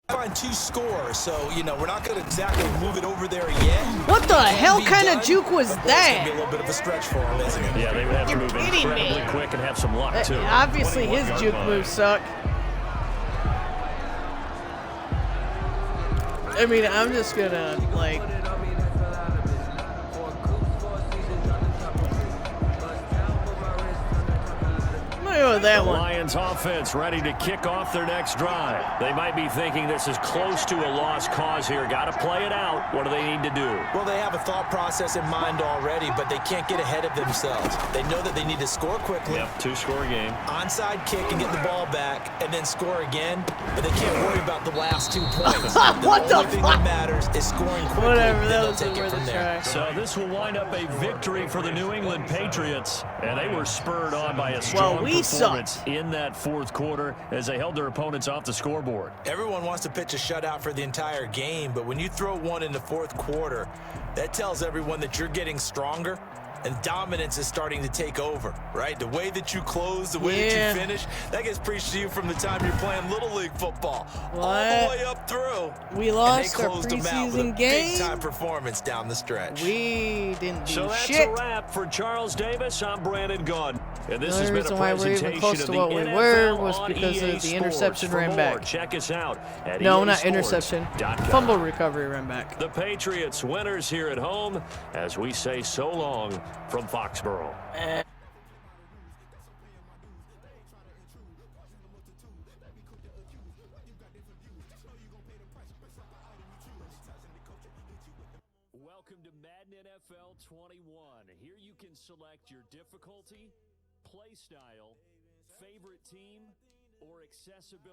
find 2 scores, so you know we're not going to exactly move it over there yet. What the hell kind of juke was that? It's going to be a little bit of a stretch for him, isn't it? Yeah, they would have to move incredibly quick and have some luck too. Obviously, his juke moves suck. I mean, I'm just gonna like. Go with that the one. Lions offense ready to kick off their next drive. They might be thinking this is close to a lost cause here. Got to play it out. What do they need to do? Well, they have a thought process in mind already, but they can't get ahead of themselves. They know that they need to score quickly. Yep, 2-score game. Onside kick and get the ball back, and then score again. But they can't worry about the last 2 points. What the only thing that matters is scoring quickly. Whatever, then that they'll was take it from there. So this will wind up a victory for the New England Patriots, and they were spurred on by a strong performance in that fourth quarter as they held their opponents off the scoreboard. Everyone wants to pitch a shutout for the entire game, but when you throw one in the fourth quarter, that tells everyone that you're getting stronger and dominance is starting to take over, right? The way that you close, the way that you finish, that gets preached to you from the time you're playing Little League football all the way up through. We lost our preseason game. Big-time performance down the stretch. We didn't do so that's shit. a wrap for Charles Davis. I'm Brandon Gunn. And this the has only been a reason why we're even close to what we were was because of the interception ran back. Check us out at no, not interception. Fumble recovery ran back. The Patriots winners here at home as we say so long from Foxborough. Welcome to Madden NFL 21. Here you can select your difficulty, play style, favorite team, or accessibility.